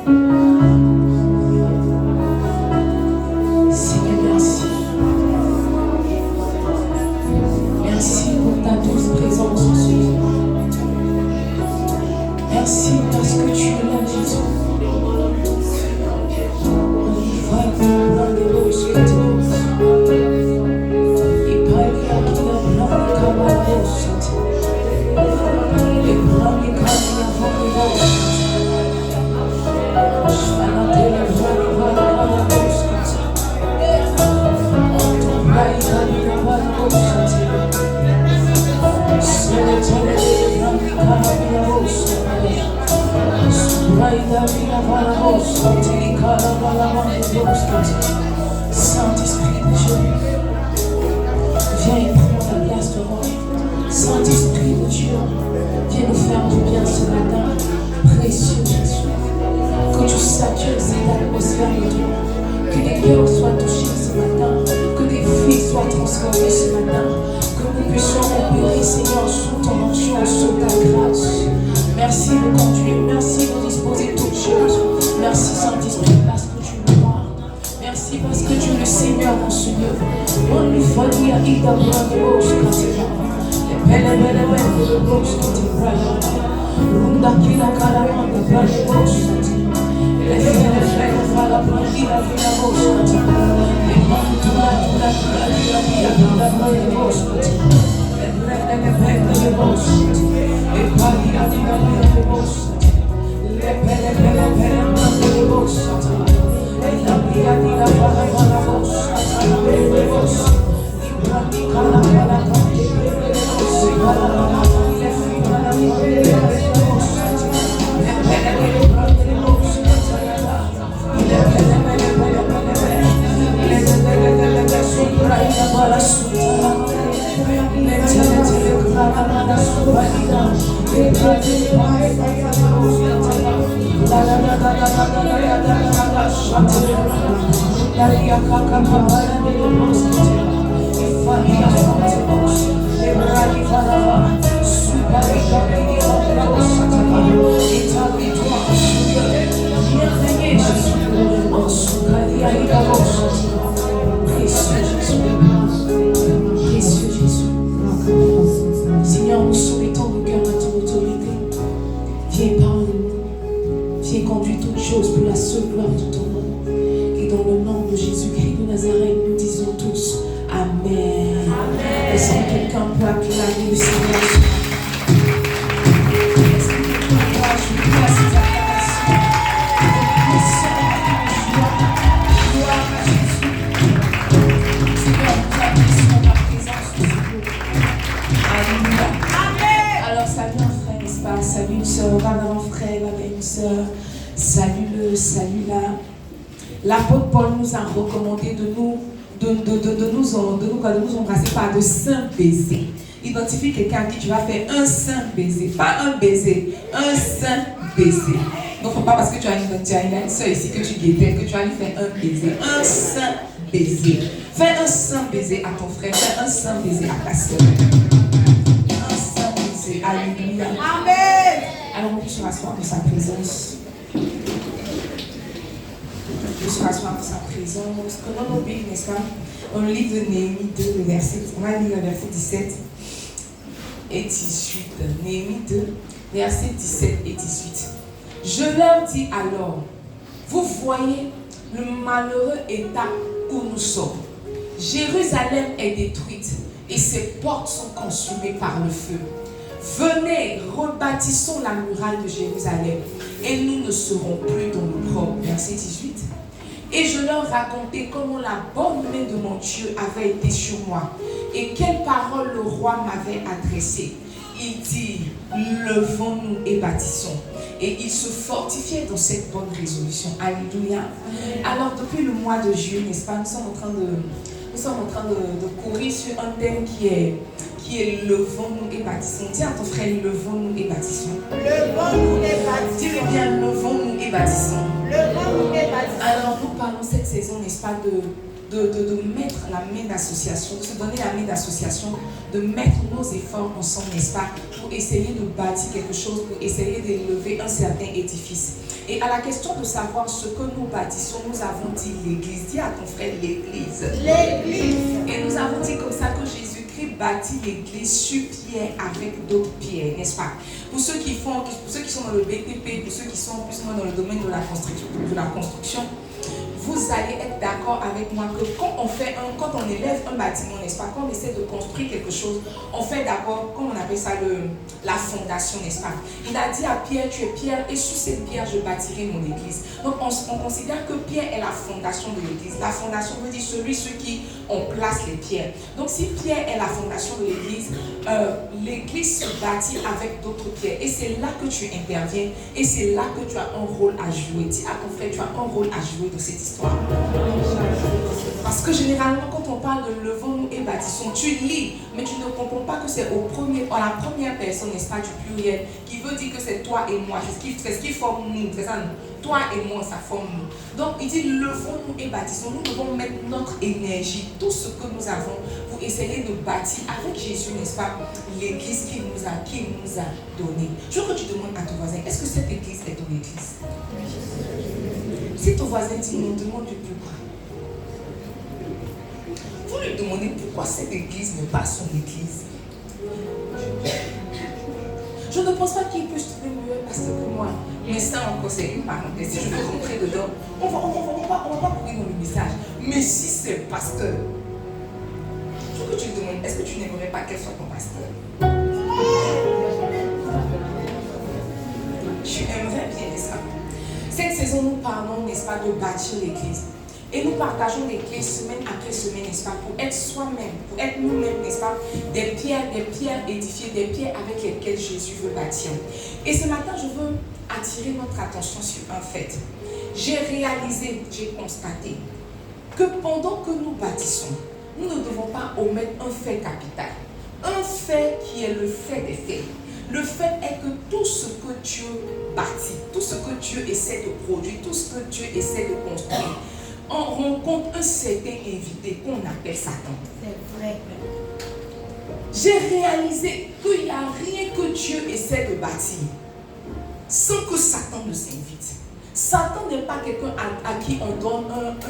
Seigneur, merci. Merci pour ta douce présence en ce lieu. Merci parce que tu es là, Jésus. Saint-Esprit de Dieu, viens et prends ta place devant nous. Saint-Esprit de Dieu, viens nous faire du bien ce matin. Précieux Jésus, que tu satures cette atmosphère de Dieu. Que les cœurs soient touchés ce matin. Que des vies soient transformées ce matin. Que nous puissions opérer, Seigneur, sous ton onction, sous ta grâce. Merci de conduire, merci de disposer toutes choses. Merci Saint-Esprit parce que tu le vois. Merci parce que tu es le Seigneur dans ce lieu. On lui faut dire, il t'a besoin de gauche quand tu vas. Les belles de gauche quand tu vas. Runda qui la calamande de gauche quand tu vas. Les frères, la planche, la gauche quand tu vas. Les mains, tout la gauche quand tu vas. Les frères de gauche. Et pas la gauche. Les belles de gauche. Précieux Jésus. Seigneur, nous soumettons nos cœurs à ton autorité. Viens parle-nous. Viens conduire toutes choses pour la seule gloire de ton nom. Et dans le nom de Jésus-Christ de Nazareth, nous disons tous Amen. Amen. Est-ce que quelqu'un peut acclamer le Seigneur? Est-ce que quelqu'un peut ajouter à ces acclamations? Gloire à Jésus. Seigneur, nous apprécions ta présence de ce lieu. Alléluia. Amen. Alors, salut un frère, n'est-ce pas? Salut une soeur, va vers un frère, va vers une soeur. Salue-le, salue-la. L'apôtre Paul nous a recommandé de nous embrasser par de saints baisers. Identifie quelqu'un qui tu vas faire un saint baiser, pas un baiser, un saint baiser. Donc, faut pas parce que tu as une soeur ici que tu guettais que tu vas lui faire un baiser, un saint baiser. Fais un saint baiser à ton frère, fais un saint baiser à ta soeur. Un saint baiser, alléluia. Amen. Alors, on peut se rasseoir de sa présence. Je suis rasseoir pour sa présence. Comment on oublie, n'est-ce pas? Dans le livre de Néhémie 2, on va lire le verset 17 et 18. Néhémie 2, verset 17 et 18. Je leur dis alors, vous voyez le malheureux état où nous sommes. Jérusalem est détruite et ses portes sont consumées par le feu. Venez, rebâtissons la muraille de Jérusalem et nous ne serons plus dans l'opprobre. Verset 18. Et je leur racontai comment la bonne main de mon Dieu avait été sur moi et quelles paroles le roi m'avait adressées. Il dit, levons-nous et bâtissons. Et ils se fortifiaient dans cette bonne résolution. Alléluia. Alors depuis le mois de juillet, n'est-ce pas, nous sommes en train de courir sur un thème qui est levons-nous et bâtissons. Dis à ton frère, levons-nous et bâtissons. Levons-nous et bâtissons. Dis-le bien, levons-nous et bâtissons. Levons-nous et bâtissons. Alors nous parlons cette saison, n'est-ce pas, de mettre la main d'association, de se donner la main d'association, de mettre nos efforts ensemble, n'est-ce pas, pour essayer de bâtir quelque chose, pour essayer d'élever un certain édifice. Et à la question de savoir ce que nous bâtissons, nous avons dit l'Église. Dis à ton frère l'Église. L'église. Et nous avons dit comme ça que Jésus-Christ bâtit l'Église sur pierre avec d'autres pierres, n'est-ce pas? Pour ceux qui sont dans le BTP, pour ceux qui sont plus ou moins dans le domaine de la construction, vous allez être d'accord avec moi que quand on élève un bâtiment, n'est-ce pas, quand on essaie de construire quelque chose, on fait d'abord, comme on appelle ça, la fondation, n'est-ce pas? Il a dit à Pierre, tu es Pierre, et sur cette pierre, je bâtirai mon église. Donc, on considère que Pierre est la fondation de l'église. La fondation veut dire ceux qui on place les pierres. Donc, si Pierre est la fondation de l'église, l'église se bâtit avec d'autres pierres. Et c'est là que tu interviens, et c'est là que tu as un rôle à jouer. Dis à ton frère, tu as un rôle à jouer dans cette histoire. Parce que généralement, quand on parle de levons-nous et bâtissons, tu lis, mais tu ne comprends pas que c'est à la première personne, n'est-ce pas, du pluriel, qui veut dire que c'est toi et moi. C'est ce qui forme nous. C'est ça, toi et moi, ça forme nous. Donc, il dit levons-nous et bâtissons. Nous devons mettre notre énergie, tout ce que nous avons, pour essayer de bâtir avec Jésus, n'est-ce pas, l'église qu'il nous a donnée. Je veux que tu demandes à ton voisin, est-ce que cette église est ton église? Si ton voisin dit non, demande-lui pourquoi. Vous lui demandez pourquoi cette église n'est pas son église. Je ne pense pas qu'il peut se trouver mieux pasteur que moi. Mais ça encore, c'est une parenthèse. Si je veux rentrer dedans, on va pas courir dans le message. Mais si c'est pasteur, il faut que tu lui demandes, est-ce que tu n'aimerais pas qu'elle soit ton pasteur? Tu aimerais bien, n'est-ce pas? Cette saison, nous parlons, n'est-ce pas, de bâtir l'église. Et nous partageons l'église semaine après semaine, n'est-ce pas, pour être soi-même, pour être nous-mêmes, n'est-ce pas, des pierres édifiées, des pierres avec lesquelles Jésus veut bâtir. Et ce matin, je veux attirer notre attention sur un fait. J'ai constaté que pendant que nous bâtissons, nous ne devons pas omettre un fait capital. Un fait qui est le fait des faits. Le fait est que tout ce que Dieu bâtit, tout ce que Dieu essaie de produire, tout ce que Dieu essaie de construire, on rencontre un certain invité qu'on appelle Satan. C'est vrai. J'ai réalisé qu'il n'y a rien que Dieu essaie de bâtir sans que Satan ne s'invite. Satan n'est pas quelqu'un à qui on donne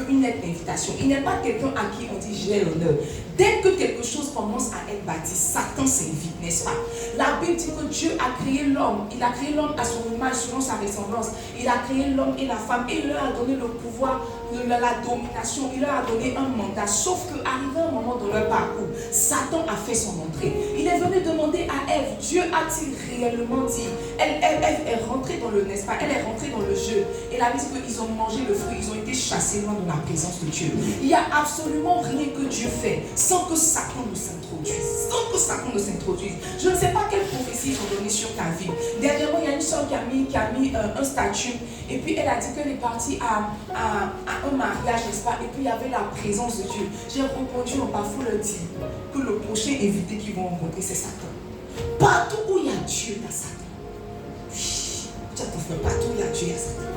une nette invitation. Il n'est pas quelqu'un à qui on dit j'ai l'honneur. Dès que quelque chose commence à être bâti, Satan s'invite, n'est-ce pas? La Bible dit que Dieu a créé l'homme. Il a créé l'homme à son image, selon sa ressemblance. Il a créé l'homme et la femme et il leur a donné le pouvoir, la domination. Il leur a donné un mandat. Sauf qu'arrivé un moment dans leur parcours, Satan a fait son entrée. Il est venu demander à Ève, Dieu a-t-il réellement dit? Ève est rentrée dans le, n'est-ce pas? Elle est rentrée dans le jeu. Et la Bible dit qu'ils ont mangé le fruit, ils ont été chassés loin de la présence de Dieu. Il n'y a absolument rien que Dieu fait sans que Satan ne s'introduise. Sans que Satan ne s'introduise. Je ne sais pas quelle prophétie ils ont donné sur ta vie. Dernièrement, il y a une soeur qui a mis un statut. Et puis elle a dit qu'elle est partie à un mariage, n'est-ce pas? Et puis il y avait la présence de Dieu. J'ai répondu en parfois le dire que le prochain invité qu'ils vont rencontrer, c'est Satan. Partout où il y a Dieu, il y a Satan. Tu as ton frère, partout où il y a Dieu, il y a Satan.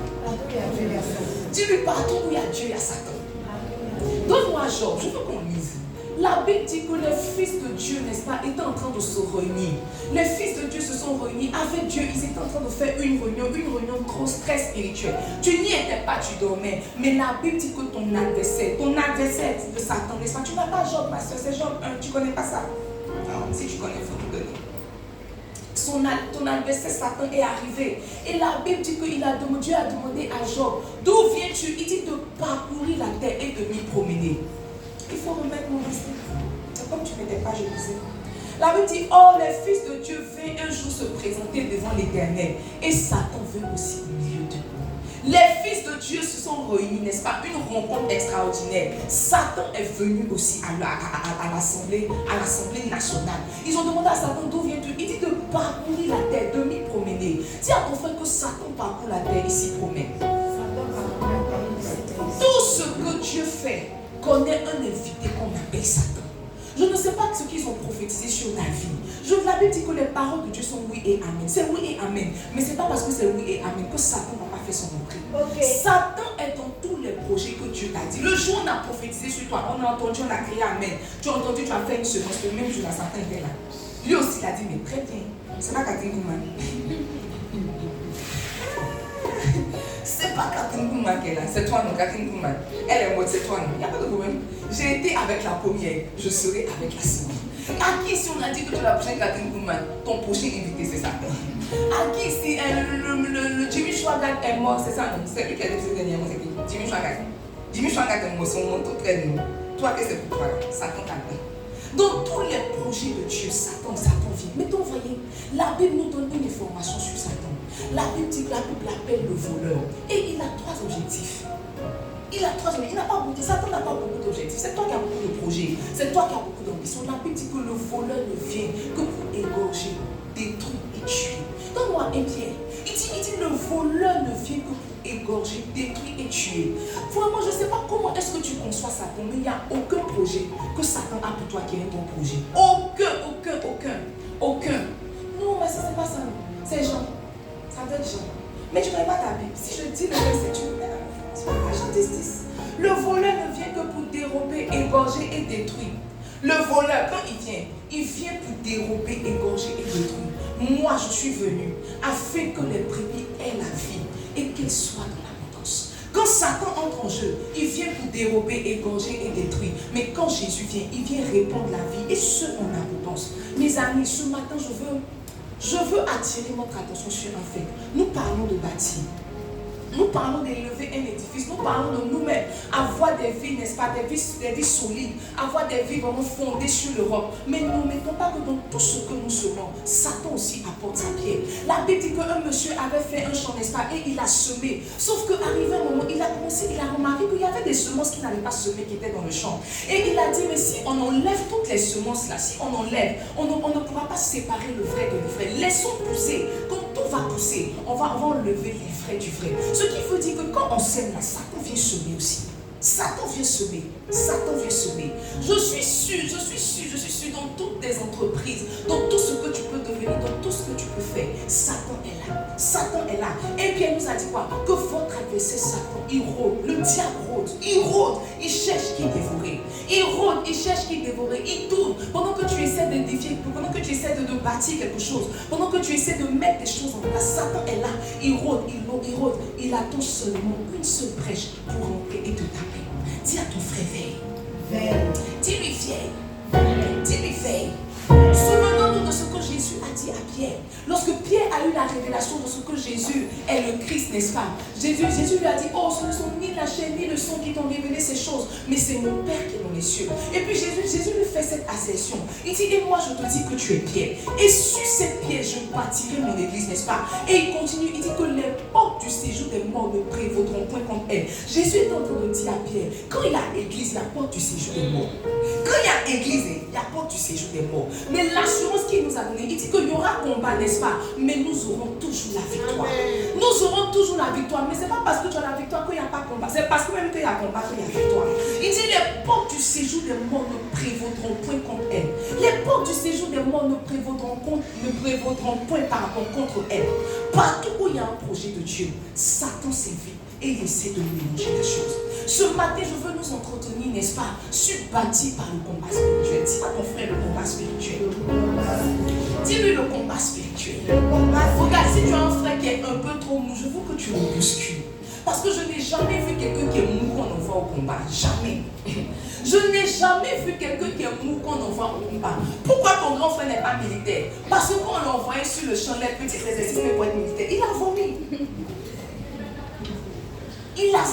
Dis-lui, partout où il y a Dieu, il y a Satan. Donne-moi Job, je veux qu'on lise. La Bible dit que les fils de Dieu, n'est-ce pas, étaient en train de se réunir. Les fils de Dieu se sont réunis avec Dieu. Ils étaient en train de faire une réunion grosse, très spirituelle. Tu n'y étais pas, tu dormais. Mais la Bible dit que ton adversaire de Satan, n'est-ce pas? Tu n'as pas Job, ma soeur, c'est Job 1. Tu ne connais pas ça? Non, si tu connais, il faut nous donner. Ton adversaire Satan est arrivé. Et la Bible dit que Dieu a demandé à Job, d'où viens-tu? Il dit de parcourir la terre et de m'y promener. Il faut remettre mon verset. C'est comme tu ne m'étais pas, je disais. La Bible dit, oh, les fils de Dieu veulent un jour se présenter devant l'Éternel. Et Satan veut aussi au milieu de nous. Les fils de Dieu se sont réunis, n'est-ce pas? Une rencontre extraordinaire. Satan est venu aussi à l'Assemblée nationale. Ils ont demandé à Satan, d'où viens-tu? Il dit de parcourir la terre, de m'y promener. Dis à ton frère que Satan parcourt la terre et s'y promène. Tout ce que Dieu fait connaît un invité qu'on appelle Satan. Je ne sais pas ce qu'ils ont prophétisé sur ta vie. La Bible dit que les paroles de Dieu sont oui et amen. C'est oui et amen. Mais ce n'est pas parce que c'est oui et amen que Satan n'a pas fait son entrée. Okay. Satan est dans tous les les projets que Dieu t'a dit. Le jour où on a prophétisé sur toi, on a entendu, on a crié Amen. Tu as entendu, tu as fait une semence, le même jour, la Satan était là. Lui aussi, il a dit, mais très bien. C'est pas Catherine Gouman. C'est pas Catherine Gouman qui est là, c'est toi non, Catherine Gouman. Elle est morte, c'est toi non. Il n'y a pas de problème. J'ai été avec la première, je serai avec la seconde. À qui si on a dit que tu es la prochaine Catherine Gouman, ton prochain invité c'est Satan. À qui si le Jimmy Swaggart est mort, c'est ça non? C'est lui qui a décidé dernièrement, c'est qui? Jimmy Swaggart. Jimmy Swaggart est mort, son nom tout près de nous. Toi, qu'est-ce que c'est pour toi? Satan t'attend. Dans tous les projets de Dieu, Satan vient. Mais donc, voyez, la Bible nous donne une information sur Satan. La Bible dit que la Bible l'appelle le voleur. Et il a 3 objectifs. Il n'a pas beaucoup, Satan n'a pas beaucoup d'objectifs. C'est toi qui as beaucoup de projets. C'est toi qui as beaucoup d'ambition. La Bible dit que le voleur ne vient que pour égorger, détruire et tuer. Donne-moi un Pierre. Il dit le voleur ne vient que pour égorger, détruire et tuer. Vraiment, je ne sais pas comment est-ce que tu conçois Satan, mais il n'y a aucun projet que Satan a pour toi qui est un bon projet. Aucun. Non, mais ce n'est pas ça. C'est Jean. Ça doit être Jean. Mais tu ne connais pas ta Bible. Si je dis le verset, tu me mets là. C'est pas Jean 10. Le voleur ne vient que pour dérober, égorger et détruire. Le voleur, quand il vient pour dérober, égorger et détruire. Moi, je suis venu afin que les brebis aient la vie et qu'elles soient dans l'abondance. Quand Satan entre en jeu, il vient pour dérober, égorger et détruire. Mais quand Jésus vient, il vient répandre la vie et ce en abondance. Mes amis, ce matin, je veux attirer notre attention sur un fait. Nous parlons de bâtir. Nous parlons d'élever un édifice. Nous parlons de nous-mêmes. Avoir des vies, n'est-ce pas, des vies solides. Avoir des vies vraiment fondées sur le roc. Mais ne mettons pas que dans tout ce que nous semons, Satan aussi apporte sa pierre. La Bible dit qu'un monsieur avait fait un champ, n'est-ce pas, et il a semé. Sauf qu'arrivé un moment, il a remarqué qu'il y avait des semences qu'il n'avait pas semées qui étaient dans le champ. Et il a dit, mais si on enlève toutes les semences là, si on enlève, on ne pourra pas séparer le vrai de l'ivraie. Laissons pousser. Quand tout va pousser, on va enlever l'ivraie du vrai. Ce qui veut dire que quand on sème là, Satan vient semer aussi. Satan vient semer. Je suis sûr, dans toutes tes entreprises, dans tout ce que tu peux devenir, dans tout ce que tu peux faire, Satan est là. Et Pierre nous a dit quoi? Que votre adversaire Satan, il rôde, le diable rôde, il cherche qui dévorer. Il tourne. Pendant que tu essaies d'édifier, pendant que tu essaies de bâtir quelque chose, pendant que tu essaies de mettre des choses en place, Satan est là, il rôde. Il attend seulement une seule brèche pour rentrer et te taper. Dis à ton frère, veille. Dis-lui, veille. Souvenons-nous de ce que Jésus a dit à Pierre. Lorsque Pierre a eu la révélation de ce que Jésus est le Christ, n'est-ce pas? Jésus lui a dit, oh, ce ne sont ni la chair ni le sang qui t'ont révélé ces choses, mais c'est mon Père qui est dans les cieux. Et puis Jésus lui fait cette assertion. Il dit, et moi je te dis que tu es Pierre. Et sur cette pierre, je bâtirai mon église, n'est-ce pas? Et il continue, il dit que les portes du séjour des morts ne prévaudront point contre elle. Jésus est en train de dire à Pierre, quand il y a église, il y a porte du séjour des morts. Quand il y a église, il y a porte du séjour des morts. Mais l'assurance qu'il nous a donnée, il dit qu'il y aura combat, n'est-ce pas? Mais nous aurons toujours la victoire. Nous aurons toujours la victoire. Mais ce n'est pas parce que tu as la victoire qu'il n'y a pas combat. C'est parce que même qu'il y a combat qu'il y a victoire. Il dit les portes du séjour des morts ne prévaudront point contre elle. Les portes du séjour des morts ne prévaudront point contre elle. Partout où il y a un projet de Dieu, Satan sévit et il essaie de mélanger les choses. Ce matin, je veux nous entretenir, n'est-ce pas, bâti par le combat spirituel. Dis à ton frère le combat spirituel. Dis-lui le combat spirituel. Regarde, si tu as un frère qui est un peu trop mou, je veux que tu le bouscules. Parce que je n'ai jamais vu quelqu'un qui est mou qu'on envoie au combat. Jamais. Je n'ai jamais vu quelqu'un qui est mou qu'on envoie au combat. Pourquoi ton grand frère n'est pas militaire? Parce que quand on l'a envoyé sur le champ, les petits exercices pour être militaire, il a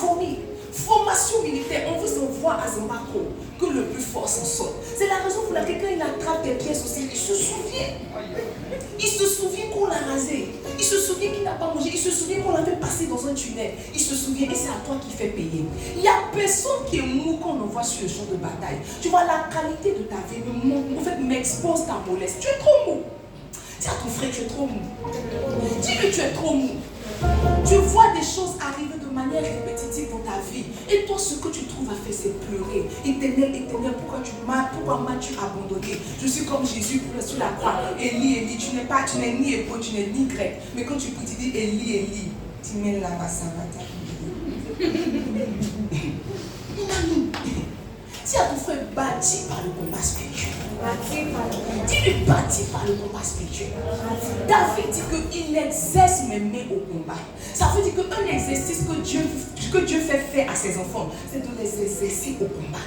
vomi. Formation militaire, on vous envoie à Zambako que le plus fort s'en sort. C'est la raison pour laquelle quand il attrape des pièces au ciel, il se souvient. Il se souvient qu'on l'a rasé. Il se souvient qu'il n'a pas mangé. Il se souvient qu'on l'avait passé dans un tunnel. Il se souvient et c'est à toi qui fait payer. Il n'y a personne qui est mou qu'on envoie sur le champ de bataille. Tu vois, la qualité de ta vie m'expose ta mollesse. Tu es trop mou. Dis à ton frère, tu es trop mou. Dis-lui, tu es trop mou. Tu vois des choses arriver de manière répétitive dans ta vie. Et toi, ce que tu trouves à faire, c'est pleurer. Éternel, pourquoi m'as-tu abandonné? Je suis comme Jésus sur la croix. Élie, tu n'es ni hébreu, tu n'es ni grec. Mais quand tu pries, tu dis Élie, tu mets la massavata. Dis à ton frère, bâti par le combat spirituel. Dis-lui, bâti par le combat spirituel. David dit qu'il exerce mes mains au combat. Ça veut dire qu'un exercice que Dieu fait faire à ses enfants, c'est de les exercer au combat.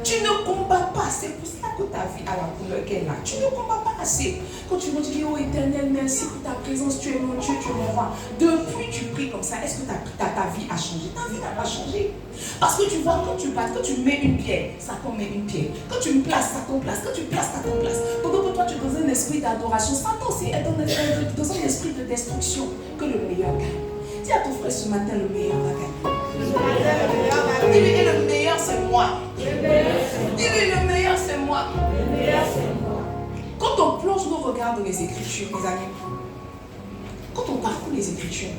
Tu ne combats pas, c'est pour cela que ta vie a la couleur qu'elle a. Tu ne combats pas assez. Quand tu me dis, oh Éternel, merci pour ta présence, tu es mon Dieu, tu es mon roi. Depuis tu pries comme ça, est-ce que ta vie a changé? Ta vie n'a pas changé. Parce que tu vois, quand tu bats, quand tu mets une pierre, Satan met une pierre. Quand tu me places, Satan place. Quand tu places, Satan place. Pendant que toi tu es dans un esprit d'adoration, Satan aussi est dans un esprit de destruction. Que le meilleur gagne. Dis à ton frère ce matin, le meilleur va gagner. Dis-lui, et le meilleur c'est moi. Dis-lui, le meilleur c'est moi. Quand on plonge nos regards dans les Écritures, mes amis, quand on parcourt les Écritures,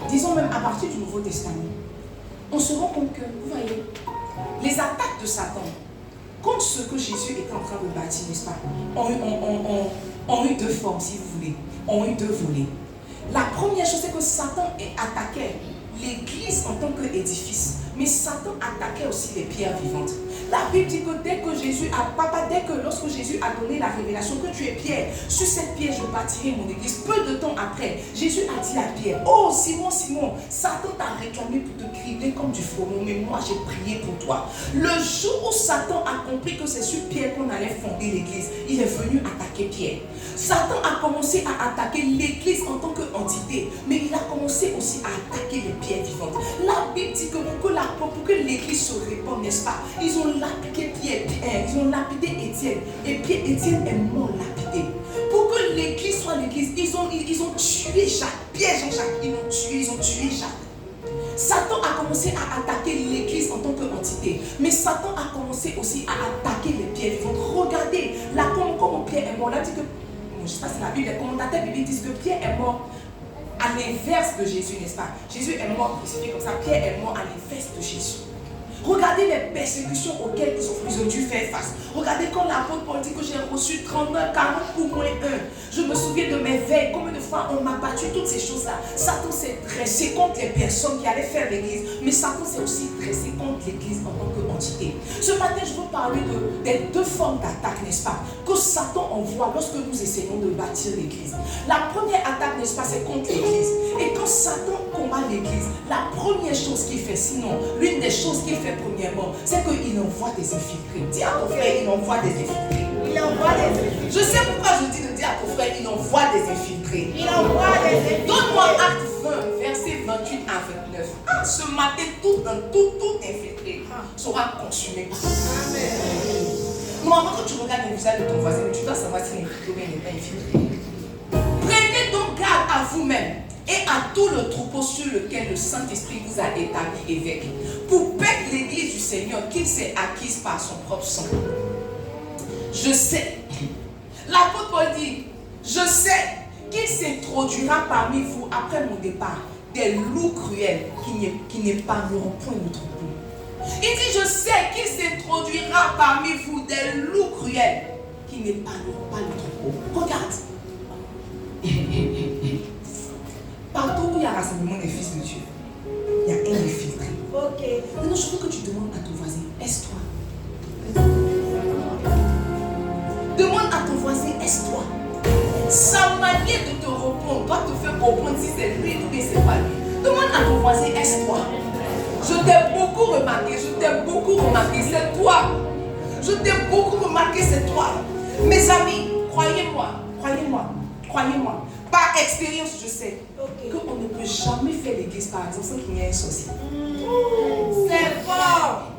disons même à partir du Nouveau Testament, on se rend compte que, vous voyez, les attaques de Satan contre ce que Jésus était en train de bâtir, n'est-ce pas, ont eu deux formes, si vous voulez, ont eu deux volets. La première chose, c'est que Satan attaquait l'Église en tant qu'édifice, mais Satan attaquait aussi les pierres vivantes. La Bible dit que lorsque Jésus a donné la révélation que tu es Pierre, sur cette pierre je bâtirai mon église. Peu de temps après, Jésus a dit à Pierre, oh Simon, Simon, Satan t'a réclamé pour te cribler comme du froment, mais moi j'ai prié pour toi. Le jour où Satan a compris que c'est sur Pierre qu'on allait fonder l'église, il est venu attaquer Pierre. Satan a commencé à attaquer l'église en tant qu'entité, mais il a commencé aussi à attaquer les pierres vivantes. La Bible dit que pour que l'église se répande, n'est-ce pas, ils ont lapidé Pierre, ils ont lapidé Étienne, et Étienne est mort lapidé. Pour que l'église soit l'église, ils ont tué Jacques, Pierre, Jean-Jacques, ils ont tué Jacques. Satan a commencé à attaquer l'église en tant qu'entité, mais Satan a commencé aussi à attaquer les pierres vivantes. Regardez, comment Pierre est mort, là dit que, je ne sais pas si la Bible, les commentateurs bibliques disent que Pierre est mort à l'inverse de Jésus, n'est-ce pas? Jésus est mort crucifié comme ça, Pierre est mort à l'inverse de Jésus. Regardez les persécutions auxquelles ils ont dû faire face. Regardez quand l'apôtre Paul dit que j'ai reçu 39, 40 ou moins 1. Je me souviens de mes veilles, combien de fois on m'a battu, toutes ces choses-là. Satan s'est dressé contre les personnes qui allaient faire l'église, mais Satan s'est aussi dressé contre l'église en tant qu'entité. Ce matin, je veux parler des deux formes d'attaque, n'est-ce pas, que Satan envoie lorsque nous essayons de bâtir l'église. La première attaque, n'est-ce pas, c'est contre l'église. Et quand Satan combat l'église, la première chose qu'il fait, sinon, l'une des choses qu'il fait premièrement, c'est qu'il envoie des infiltrés. Dis à ton frère, il envoie des infiltrés. Il envoie des infiltrés. Je sais pourquoi je dis de dire à ton frère, il envoie des infiltrés. Il envoie des infiltrés. Donne-moi Acte 20, versets 28 à 29. Ce matin, tout infiltré sera consumé par Amen. Normalement, quand tu regardes le visage de ton voisin, tu dois savoir si l'infiltré ou bien il n'est pas infiltré. Prenez donc garde à vous-même et à tout le troupeau sur lequel le Saint-Esprit vous a établi évêque, pour paître l'église du Seigneur qu'il s'est acquise par son propre sang. Je sais, l'apôtre Paul dit, je sais qu'il s'introduira parmi vous après mon départ des loups cruels qui n'épargneront point le troupeau. Il dit, je sais qu'il s'introduira parmi vous des loups cruels qui n'épargneront pas le troupeau. Regarde. Partout où il y a rassemblement des fils de Dieu, il y a un infiltré. Ok. Maintenant, je veux que tu demandes à ton voisin, est-ce toi? Demande à ton voisin, est-ce toi? Sa manière de te répondre doit te faire comprendre si c'est lui ou bien c'est pas lui. Demande à ton voisin, est-ce toi? Je t'ai beaucoup remarqué, c'est toi. Je t'ai beaucoup remarqué, c'est toi. Mes amis, croyez-moi. Par expérience, je sais qu'on ne peut jamais faire l'église, par exemple, sans qu'il y ait un sorcier. C'est fort.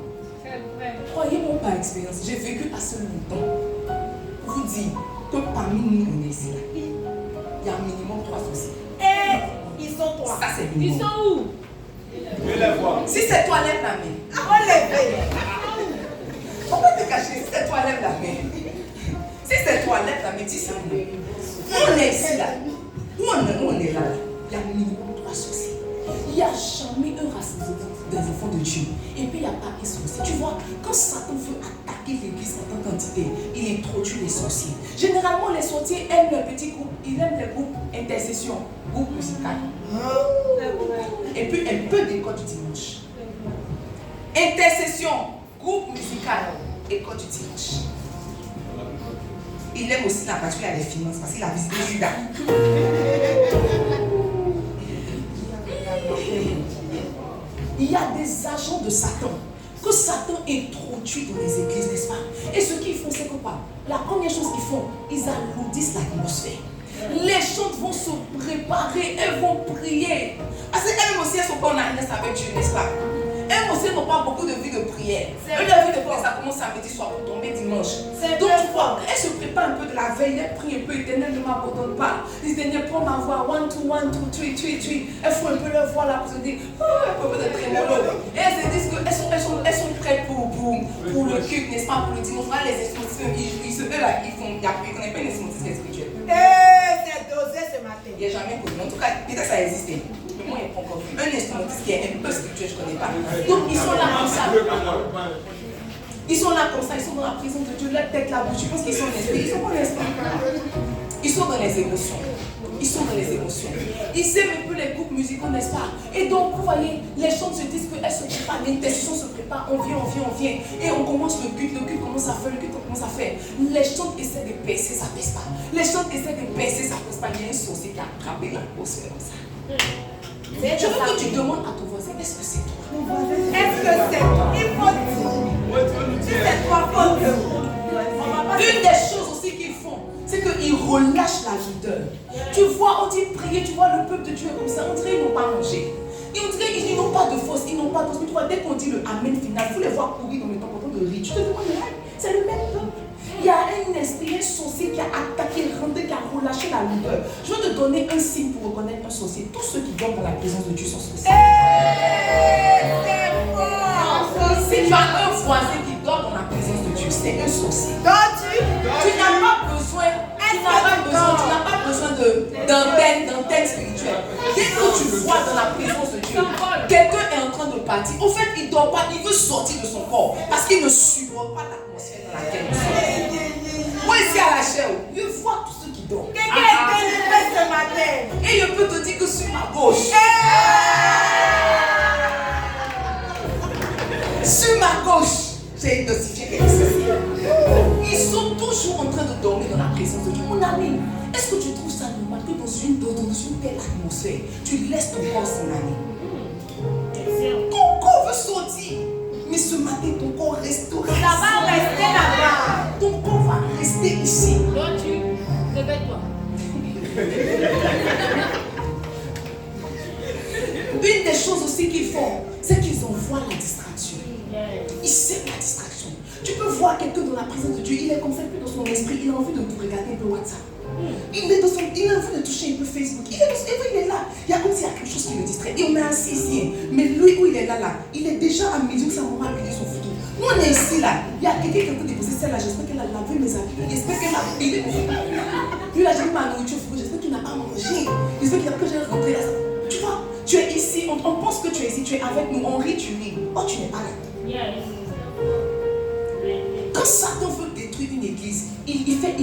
Croyez-moi par expérience, j'ai vécu assez longtemps pour vous dire que parmi nous, on est ici. Il y a un minimum 3 sorciers. Et ils sont 3. Ça, c'est minimum. Ils sont où? Si c'est toi, lève la main. Relevez. Pourquoi te cacher? Si c'est toi, lève la main. Si c'est toi, lève la main, dis ça. On est ici, là. Où on est là, il y a minimum 3 sorciers. Il n'y a jamais un rassemblement des enfants de Dieu. Et puis il n'y a pas un sorcier. Tu vois, quand Satan veut attaquer l'église en tant qu'entité, il introduit les sorciers. Généralement, les sorciers aiment le petit groupe, ils aiment les groupes intercession, groupe musical. Et puis un peu d'école du dimanche. Intercession, groupe musical École du dimanche. Il aime aussi la partie à les finances parce qu'il a visité Judas. Il y a des agents de Satan que Satan introduit dans les églises, n'est-ce pas? Et ce qu'ils font, c'est quoi? La première chose qu'ils font, ils alourdissent l'atmosphère. Les chantes vont se préparer, elles vont prier. Parce qu'elles aussi, elles sont pas en alliance avec Dieu, n'est-ce pas? Elles aussi n'ont pas beaucoup de vie de prière. Leur vie de prière, ça commence samedi soir pour tomber dimanche. Donc tu vois, elles se préparent un peu de la veille, elles prient un peu, Éternel ne m'abandonne pas. Éternel, prends ma voix, 1, 2, 1, 2, 3, 3, 3. Elles font un peu leur voix là pour se dire, un peu de trémolo. Et elles se disent qu'elles sont prêtes pour le culte, n'est-ce pas, pour le dimanche. Voilà, les instrumenteurs, eux là, ils connaissent pas une instrumentiste spirituelle. C'est dosé ce matin. Il n'y a jamais connu. En tout cas, peut-être ça a existé. Mais moi, il n'y a pas encore vu. Un instrumentiste qui est un peu spirituel, je ne connais pas. Donc, ils sont là comme ça. Ils sont là comme ça, ils sont dans la prison de Dieu, leur tête la bouche. Je pense qu'ils sont dans l'esprit. Ils sont pas dans l'esprit. Ils sont dans les émotions. Ils sont dans les émotions. Ils aiment un peu les groupes musicaux, n'est-ce pas? Et donc, vous voyez, les chants se disent qu'elles se préparent, l'intercession se prépare, on vient. Et on commence le culte commence à faire, le culte commence à faire. Les chants essaient de percer, ça ne pèse pas. Les chants essaient de percer, ça ne pèse pas. Il y a un sorcier qui a attrapé l'atmosphère comme ça. Je veux que tu demandes à ton voisin, est-ce que c'est toi? Est-ce que c'est toi? Il faut dire. Si c'est toi, faut dire. Une des choses aussi qu'ils font, c'est qu'ils relâchent la douleur. Tu vois, on dit prier, tu vois le peuple de Dieu comme ça, on dirait qu'ils n'ont pas mangé. Et on dirait qu'ils n'ont pas de force, ils n'ont pas de force. Mais tu vois, dès qu'on dit le Amen final, il faut les voir courir dans le temps de rire. Tu te demandes, c'est le même peuple. Il y a un esprit, un sorcier qui a attaqué, qui a relâché la douleur. Je veux te donner un signe pour reconnaître un sorcier. Tous ceux qui dorment dans la présence de Dieu sont sorciers. Si tu as un voisin qui dort dans la présence de Dieu, c'est un sorcier. Tu n'as pas besoin, d'antenne spirituelle. Dès que tu vois dans la présence de Dieu, quelqu'un est en train de partir. Au fait, il ne dort pas, il veut sortir de son corps parce qu'il ne supporte pas l'atmosphère dans laquelle il est. Moi, ici à la chair, je vois tous ceux qui dorment. Quelqu'un est délivré ce matin. Et je peux te dire que sur ma gauche, sur ma gauche, j'ai identifié quelque chose. Ils sont toujours en train de dormir dans la présence de Dieu. Mon ami, est-ce que tu trouves ça normal que dans une telle atmosphère, tu laisses ton corps s'en aller? Ton corps veut sortir. Mais ce matin, ton corps restera. Ça va rester là-bas. Ton corps va rester ici. Donc tu réveille-toi. Une des choses aussi qu'ils font, c'est qu'ils envoient la distraction. Ils sèment la distraction. Tu peux voir quelqu'un dans la présence de Dieu, il est comme ça, plus dans son esprit, il a envie de regarder un peu WhatsApp. Il a envie de toucher un peu Facebook. Il est là. Il y a comme s'il y a quelque chose qui le distrait. Et on est assis ici. Mais lui, où il est là, il est déjà à midi où sa maman a payé son photo. Nous, on est ici là. Il y a quelqu'un qui a déposé celle-là. J'espère qu'elle a lavé mes habits. J'espère qu'elle a payé mes habits. Lui, là, j'ai mis ma nourriture au frigo. J'espère qu'il n'a pas mangé. J'espère qu'il a que j'ai rentré là. Tu vois, tu es ici. On pense que tu es ici. Tu es avec nous. On rit, tu ris. Oh, tu n'es pas là. Quand Satan veut détruire une église, il fait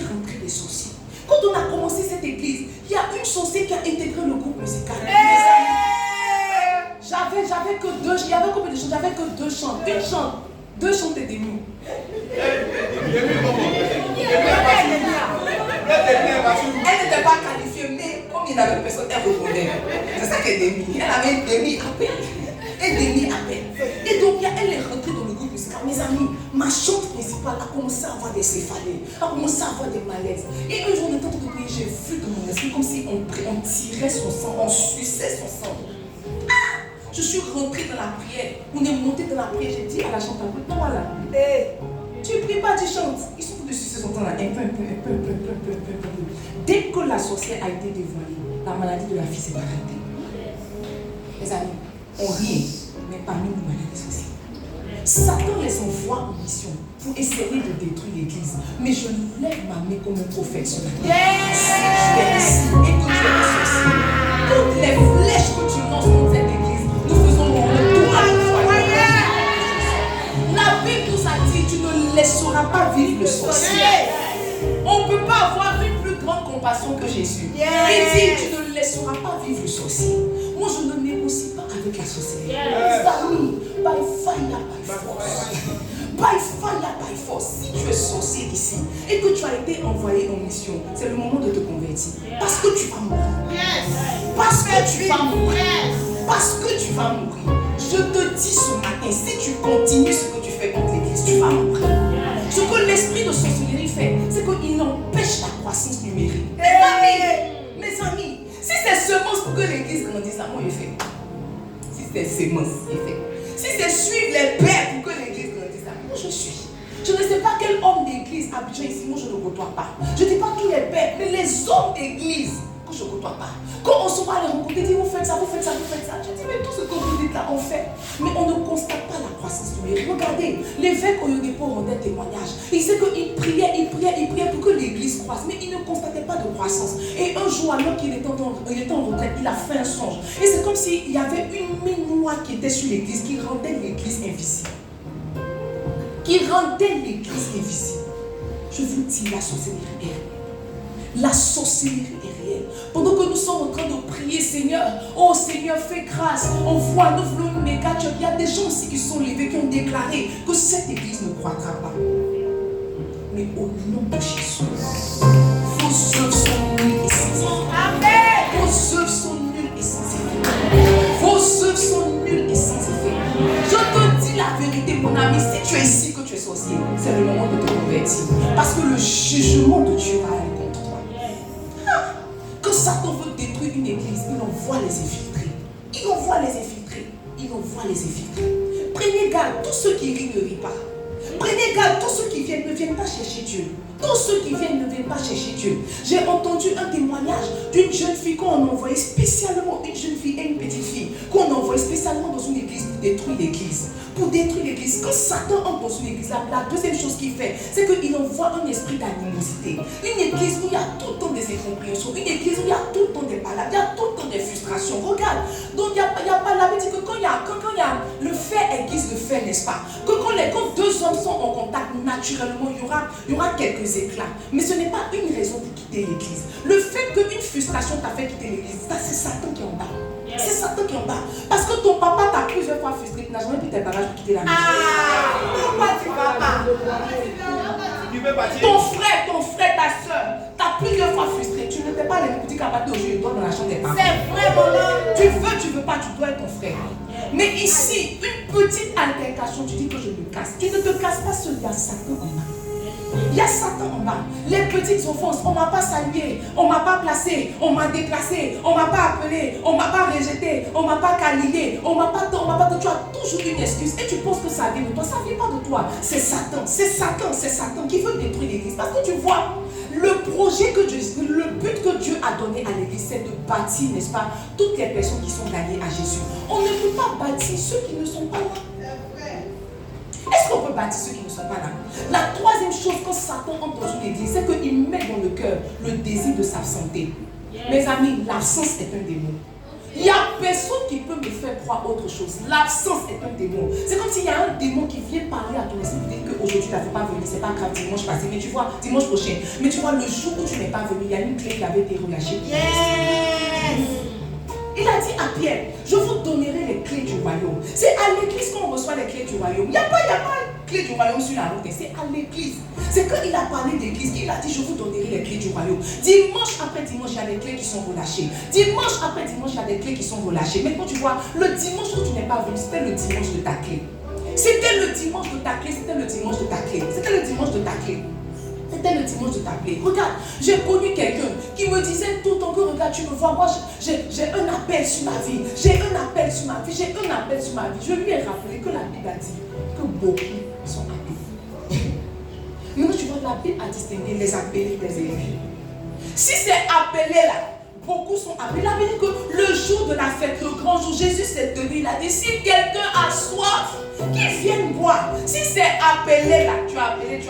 rentrer des sorciers. Quand on a commencé cette église, il y a une sorcière qui a intégré le groupe musical. J'avais que deux, il y avait combien de chants? J'avais que deux chants. Deux chants et demi. Elle n'était pas qualifiée, mais comme il n'avait personne, elle reconnaît. C'est ça qu'elle est demi. Elle avait un demi à peine. Un demi à peine. Et donc, elle est rentrée dans le groupe musical. Mes amis, ma chante principale a commencé à avoir des céphalées, a commencé à avoir des malaises. Et un jour, on était en train de prier, j'ai vu dans mon esprit comme si on tirait son sang, on suçait son sang. Ah! Je suis rentrée dans la prière. On est monté dans la prière. J'ai dit à la chanteuse, toi là, tu pries pas, tu chantes. Ils sont tous de sucer son temps là, un peu. Dès que la sorcière a été dévoilée, la maladie de la fille s'est arrêtée. Les amis, on rit, mais parmi nous, il y a des sorciers. Satan les envoie en mission pour essayer de détruire l'église. Mais je lève ma main comme un prophète sur la terre. Si tu es ici et que tu es un sorcier, toutes les flèches que tu lances dans cette église, nous faisons mon retour à notre foyer. La Bible nous a dit, tu ne laisseras pas vivre le sorcier. On ne peut pas avoir une plus grande compassion que Jésus. Il dit, tu ne laisseras pas vivre le sorcier. Moi, je ne négocie pas avec la sorcellerie. Famille, by fire, by force. By fire, by force. Si tu es sorcier ici et que tu as été envoyé en mission, c'est le moment de te convertir. Parce que tu vas mourir. Parce que tu vas mourir. Parce que tu vas mourir. Je te dis ce matin, si tu continues ce que tu fais contre l'église, tu vas mourir. Ce que l'esprit de sorcellerie fait, c'est qu'il empêche la croissance numérique. Mes amis, si c'est semence pour que l'église grandisse, ça, moi je fais. Si c'est semence, je fais. Si c'est suivre les pères pour que l'église grandisse, ça, moi je suis. Je ne sais pas quel homme d'église habitué ici, moi je ne côtoie pas. Je ne dis pas tous les pères, mais les hommes d'église que je ne côtoie pas. Quand on se va les rencontrer, dit vous faites ça, vous faites ça, vous faites ça. Je dis mais tout ce que vous dites là, on fait. Mais on ne constate pas la croissance numérique. Regardez, l'évêque Oyedepo rendait témoignage. Il sait qu'il priait pour que l'église croisse, mais il ne constatait pas de croissance. Et un jour, alors qu'il était en retraite, il a fait un songe. Et c'est comme s'il y avait une main noire qui était sur l'église, qui rendait l'église invisible. Qui rendait l'église invisible. Je vous dis, la sorcellerie est réelle. La sorcellerie est réelle. Pendant que nous sommes en train de prier, Seigneur, oh Seigneur, fais grâce. On voit, nous voulons une méga church. Il y a des gens aussi qui sont levés, qui ont déclaré que cette église ne croîtra pas. Mais au nom de Jésus, vos œuvres sont nulles et sans effet. Amen. Vos œuvres sont nulles et sans effet. Vos œuvres sont nulles et sans effet. Je te dis la vérité, mon ami, si tu es ici, que tu es sorcier, c'est le moment de te convertir. Parce que le jugement de Dieu va aller contre toi. Quand Satan veut détruire une église, il envoie les infiltrés. Il envoie les infiltrés. Il envoie les infiltrés. Prenez garde, tous ceux qui rient ne rient pas. Prenez garde, tous ceux qui viennent ne viennent pas chercher Dieu. Tous ceux qui viennent ne viennent pas chercher Dieu. J'ai entendu un témoignage d'une jeune fille qu'on envoyait spécialement, une jeune fille et une petite fille, qu'on envoyait spécialement dans une église pour détruire l'église. Pour détruire l'église. Quand Satan entre dans une église, la deuxième chose qu'il fait, c'est qu'il envoie un esprit d'animosité. Une église où il y a tout le temps des incompréhensions. Une église où il y a tout le temps des palabres. Il y a tout le temps des frustrations. Regarde. Donc il n'y a pas la dit que quand il y a le fait aiguise le fait, n'est-ce pas? Que quand deux hommes sont en contact, naturellement, il y aura quelques éclats. Mais ce n'est pas une raison pour quitter l'église. Le fait qu'une frustration t'a fait quitter l'église, ça c'est Satan qui est en bas. C'est Satan qui est en bas. Parce que ton papa t'a plusieurs fois frustré, tu n'as jamais pris tes bagages pour quitter la maison. Pourquoi tu vas pas? Ton frère, ta soeur, t'as plusieurs fois frustré. Tu ne t'es pas les petits capables de jouer dans la chambre des parents. C'est vrai, maman. Tu veux pas, tu dois être ton frère. Mais ici, une petite altercation, tu dis que je me casse. Tu ne te casses pas seul, il y a Satan en bas. Il y a Satan en bas. Les petites offenses, on ne m'a pas salué, on ne m'a pas placé, on m'a déplacé, on ne m'a pas appelé, on ne m'a pas rejeté, on ne m'a pas câliné, on ne m'a pas dit, tu as toujours une excuse et tu penses que ça vient de toi. Ça ne vient pas de toi. C'est Satan qui veut détruire l'église. Parce que tu vois, le projet que Dieu, le but que Dieu a donné à l'église, c'est de bâtir, n'est-ce pas, toutes les personnes qui sont gagnées à Jésus. On ne peut pas bâtir ceux qui ne sont pas là. Est-ce qu'on peut bâtir ceux qui ne sont pas là? La troisième chose, quand Satan entre dans une église, c'est qu'il met dans le cœur le désir de s'absenter. Mes amis, l'absence est un démon. Il n'y a personne qui peut me faire croire autre chose. L'absence est un démon. C'est comme s'il y a un démon qui vient parler à ton esprit et dire qu'aujourd'hui tu n'avais pas venu, c'est pas grave, dimanche passé, mais tu vois, dimanche prochain. Mais tu vois, le jour où tu n'es pas venu, il y a une clé qui avait été relâchée. Il a dit à Pierre, je vous donnerai les clés du royaume. C'est à l'église qu'on reçoit les clés du royaume. Il n'y a pas une clé du royaume sur la route, c'est à l'église. C'est quand il a parlé d'église qu'il a dit, je vous donnerai les clés du royaume. Dimanche après dimanche, il y a des clés qui sont relâchées. Dimanche après dimanche, il y a des clés qui sont relâchées. Maintenant, tu vois, le dimanche où tu n'es pas venu, c'était le dimanche de ta clé. C'était le dimanche de ta clé, c'était le dimanche de ta clé. C'était le dimanche de ta clé. C'était le dimanche de ta clé. Regarde, j'ai connu quelqu'un qui me disait tout le temps que regarde, tu me vois, moi j'ai un appel sur ma vie. J'ai un appel sur ma vie. J'ai un appel sur ma vie. Je lui ai rappelé que la Bible a dit que beaucoup sont appelés. Maintenant, tu vois, la Bible a distingué les appelés des élus. Si c'est appelé là, beaucoup sont appelés. La Bible dit que le jour de la fête, le grand jour, Jésus s'est tenu. Il a dit, si quelqu'un a soif, qu'il vienne boire. Si c'est appelé là, tu as appelé.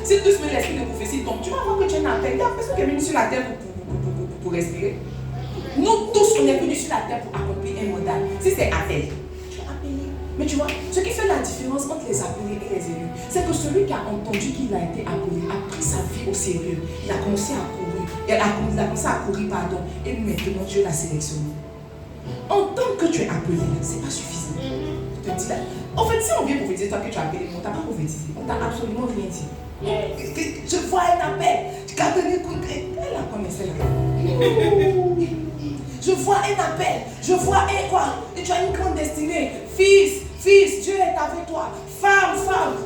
Si tu mets l'esprit de prophétie tombe, tu vas voir que tu as un appel. Il y a personne qui est venu sur la terre pour respirer. Nous tous, on est venus sur la terre pour accomplir un mandat. Si c'est appelé, tu es appelé. Mais tu vois, ce qui fait la différence entre les appelés et les élus, c'est que celui qui a entendu qu'il a été appelé a pris sa vie au sérieux. Il a commencé à courir. Il a commencé à courir, pardon. Et maintenant, Dieu l'a sélectionné. En tant que tu es appelé, ce n'est pas suffisant. Je te dis là. En fait, si on vient prophétiser toi que tu as appelé, on ne t'a pas prophétisé. On ne t'a absolument rien dit. Je vois un appel. Tu as donné coup de tête. Elle a commencé là. Je vois un appel. Je vois un quoi. Et tu as une grande destinée. Fils, Dieu est avec toi. Femme,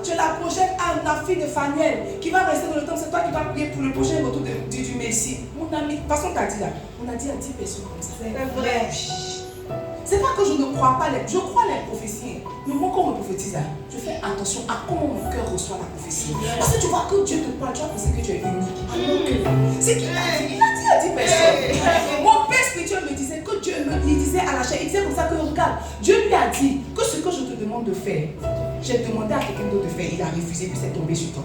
tu es la prochaine âme, la fille de Fanuel, qui va rester dans le temps. C'est toi qui vas prier pour le prochain retour du Messie. Mon ami, de toute façon, t'as dit là. On a dit à 10 personnes comme ça. C'est vrai. C'est pas que je ne crois pas, je crois les prophéties. Mais moi, quand on me prophétise là, je fais attention à comment mon cœur reçoit la prophétie. Parce que tu vois que Dieu te parle, tu vas penser que tu es unique. Alors que c'est qu'il a dit. Il a dit à 10 personnes. Mon père spirituel me disait que Dieu il disait à la chair, il disait comme ça que regarde, Dieu lui a dit que ce que je te demande de faire, j'ai demandé à quelqu'un d'autre de faire, il a refusé, puis c'est tombé sur toi.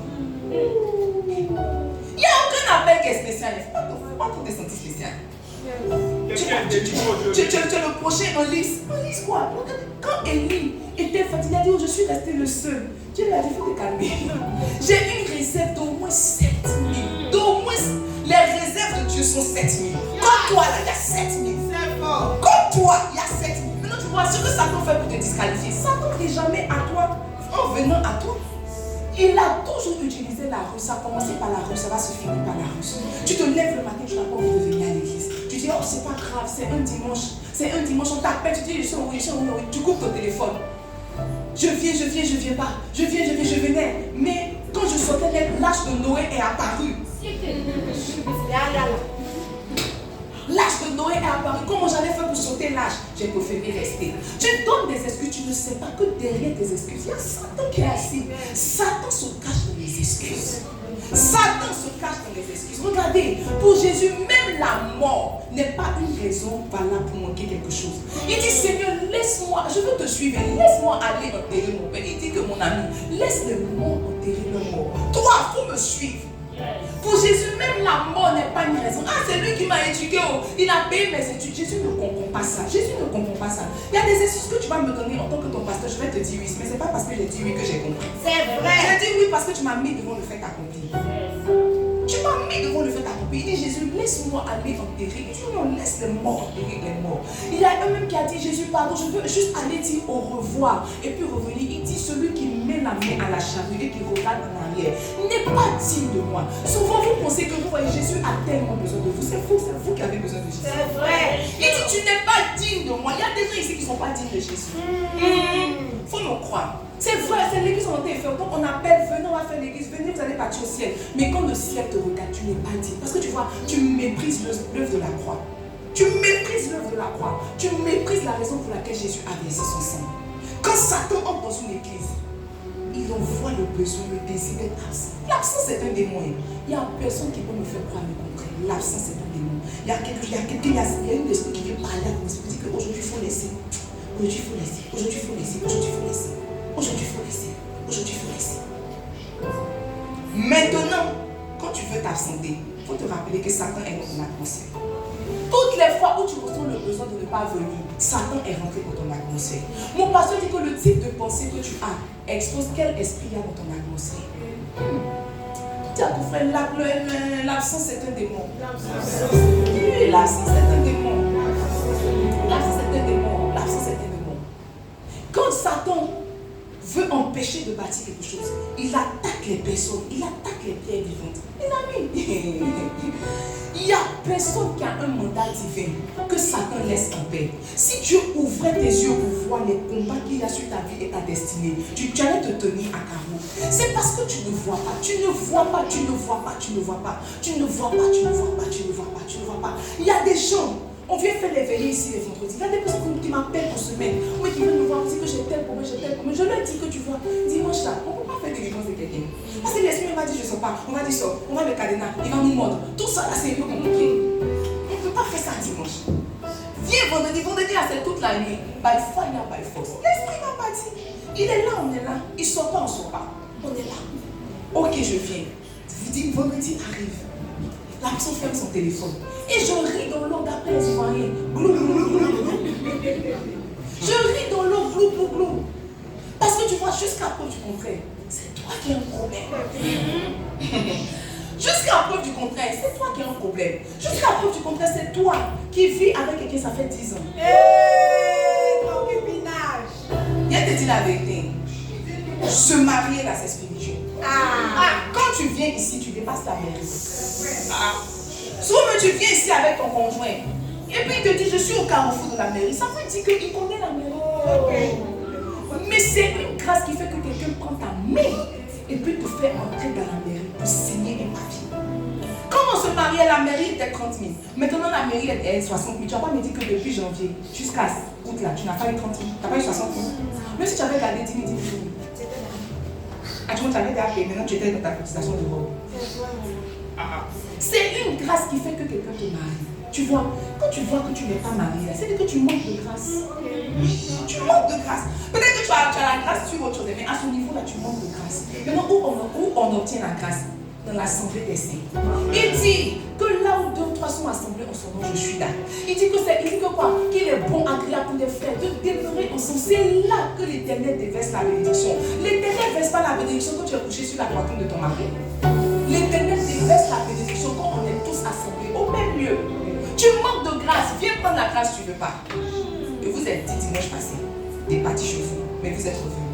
Il n'y a aucun appel qui est spécial. Il ne faut pas trop te sentir spécial. Tu es le prochain en liste. En liste quoi? Quand Élie était fatigué, il a dit, oh, je suis resté le seul. Dieu lui a dit, il faut te calmer. J'ai une réserve d'au moins 7000. D'au moins, les réserves de Dieu sont 7000. Comme toi, là, il y a 7000. Comme toi, il y a 7000. Maintenant, tu vois, ce que Satan fait pour te disqualifier, Satan n'est jamais à toi en venant à toi. Il a toujours utilisé la rue. Ça a commencé par la rue, ça va se finir par la rue. Tu te lèves le matin, tu n'as pas envie de venir à l'église. Tu dis, oh, c'est pas grave, c'est un dimanche, on t'appelle, tu dis, je suis en oui, tu coupes ton téléphone. Je viens pas. Je venais. Mais quand je sortais, l'âge de Noé est apparu. L'âge de Noé est apparu. Comment j'allais faire pour sauter l'âge? J'ai préféré rester. Tu donnes des excuses, tu ne sais pas que derrière tes excuses, il y a Satan qui est assis. Satan se cache dans les excuses. Satan se cache dans les excuses. Regardez, pour Jésus, même la mort n'est pas une raison valable pour manquer quelque chose. Il dit, Seigneur, laisse-moi, je veux te suivre, laisse-moi aller enterrer mon père. Il dit que mon ami, laisse les morts enterrer leurs morts. Toi, il faut me suivre. Pour Jésus, même la mort n'est pas une raison. Ah, c'est lui qui m'a éduqué. Oh, il a payé mes études. Jésus ne comprend pas ça. Jésus ne comprend pas ça. Il y a des excuses que tu vas me donner en tant que ton pasteur. Je vais te dire oui, mais ce n'est pas parce que j'ai dit oui que j'ai compris. C'est vrai. J'ai dit oui parce que tu m'as mis devant le fait accompli. Tu m'as mis devant le fait accompli. Il dit, Jésus, laisse-moi aller enterrer. Il dit, non, laisse les morts enterrer les morts. Il y a un même qui a dit, Jésus, pardon, je veux juste aller dire au revoir. Et puis revenir. Il dit, celui qui met la main à la charrue et qui regarde en arrière n'est pas digne de moi. Souvent, vous pensez que vous voyez, Jésus a tellement besoin de vous. C'est vous qui avez besoin de Jésus. C'est vrai. Il dit, tu n'es pas digne de moi. Il y a des gens ici qui ne sont pas dignes de Jésus. Il faut nous croire. C'est vrai, c'est l'église où on est fait. Donc on appelle, venez, on va faire l'église, venez, vous allez partir au ciel. Mais quand le ciel te regarde, tu n'es pas digne. Parce que tu vois, tu méprises l'œuvre de la croix. Tu méprises l'œuvre de la croix. Tu méprises la raison pour laquelle Jésus a versé son sang. Quand Satan entre dans une église, il envoie le besoin, le désir d'être absent. L'absence est un démon. Il n'y a personne qui peut me faire croire le contraire. L'absence est un démon. Il y a une esprit qui vient parler à mon esprit, qui dit qu'aujourd'hui il faut laisser. Aujourd'hui il faut laisser. Aujourd'hui il faut laisser. Aujourd'hui il faut laisser. Aujourd'hui, il faut laisser. Aujourd'hui, il faut laisser. Maintenant, quand tu veux t'absenter, il faut te rappeler que Satan est dans ton atmosphère. Toutes les fois où tu ressens le besoin de ne pas venir, Satan est rentré dans ton atmosphère. Mon pasteur dit que le type de pensée que tu as expose quel esprit il y a dans ton atmosphère. Tu as tout fait, l'absence est un démon. Oui, l'absence est un démon. L'absence est un démon. L'absence est un démon. Quand Satan veut empêcher de bâtir quelque chose, il attaque les personnes, il attaque les pierres vivantes. Mes amis, il n'y a personne qui a un mandat divin que Satan laisse en paix. Si Dieu ouvrait tes yeux pour voir les combats qu'il y a sur ta vie et ta destinée, tu allais te tenir à carreau. C'est parce que tu ne vois pas, tu ne vois pas, tu ne vois pas, tu ne vois pas, tu ne vois pas, tu ne vois pas, tu ne vois pas, tu ne vois pas. Il y a des gens. On vient faire les veillées ici les vendredis. Il y a des personnes qui m'appellent en semaine. Oui, qui viennent me voir, dire que j'ai tel problème, j'ai tel problème. Je leur dis que tu vois, dimanche là, on ne peut pas faire des délivrance de quelqu'un. Parce que l'esprit m'a dit, je ne sais pas, on va dire ça, on va le cadenas, il va nous mordre. Tout ça là, c'est un peu compliqué. On ne peut pas faire ça dimanche. Viens vendredi là, c'est toute la nuit. By fire, by force. L'esprit m'a pas dit. Il est là, on est là. Il ne sort pas, on ne sort pas. On est là. Ok, je viens. Vous dites, vendredi arrive. La personne ferme son téléphone. Et je ris dans l'eau d'après les Ivoiriens. Glou, glou, glou, glou, glou. Je ris dans l'eau, glou, glou, glou. Parce que tu vois, jusqu'à preuve du contraire, c'est toi qui as un problème. Jusqu'à preuve du contraire, c'est toi qui as un problème. Jusqu'à preuve du contraire, c'est toi qui vis avec quelqu'un, ça fait 10 ans. dire la vérité. Se marier là, c'est spirituel. Quand tu viens ici, tu dépasses ta mairie. Souvent, tu viens ici avec ton conjoint. Et puis il te dit, je suis au carrefour de la mairie. Ça veut dire qu'il connaît la mairie. Mais c'est une grâce qui fait que quelqu'un prend ta main et puis te fait entrer dans la mairie pour signer un papier. Quand on se mariait, la mairie était 30 000. Maintenant, la mairie est 60 000. Tu n'as pas me dit que depuis janvier jusqu'à août, là, tu n'as pas eu 30 000. Tu n'as pas eu 60 000. Même si tu avais gardé 10 000, 10 000. Tu avais déjà payé. Maintenant, tu étais dans ta cotisation de robe. C'est une grâce qui fait que quelqu'un te marie. Tu vois, quand tu vois que tu n'es pas marié, c'est que tu manques de grâce. Tu manques de grâce. Peut-être que tu as la grâce sur autre chose, mais à ce niveau-là, tu manques de grâce. Maintenant, où on obtient la grâce? Dans l'assemblée des saints. Il dit que là où 2 ou 3 sont assemblés en son nom, je suis là. Il dit que quoi? Qu'il est bon, agréable pour les frères de demeurer ensemble. C'est là que l'Éternel déverse la bénédiction. L'Éternel ne verse pas la bénédiction quand tu es couché sur la poitrine de ton mari. L'Éternel déverse la bénédiction quand on est tous assemblés au même lieu. Tu manques de grâce, viens prendre la grâce, tu ne veux pas. Et vous êtes dit dimanche passé, des partis chez vous, mais vous êtes revenus.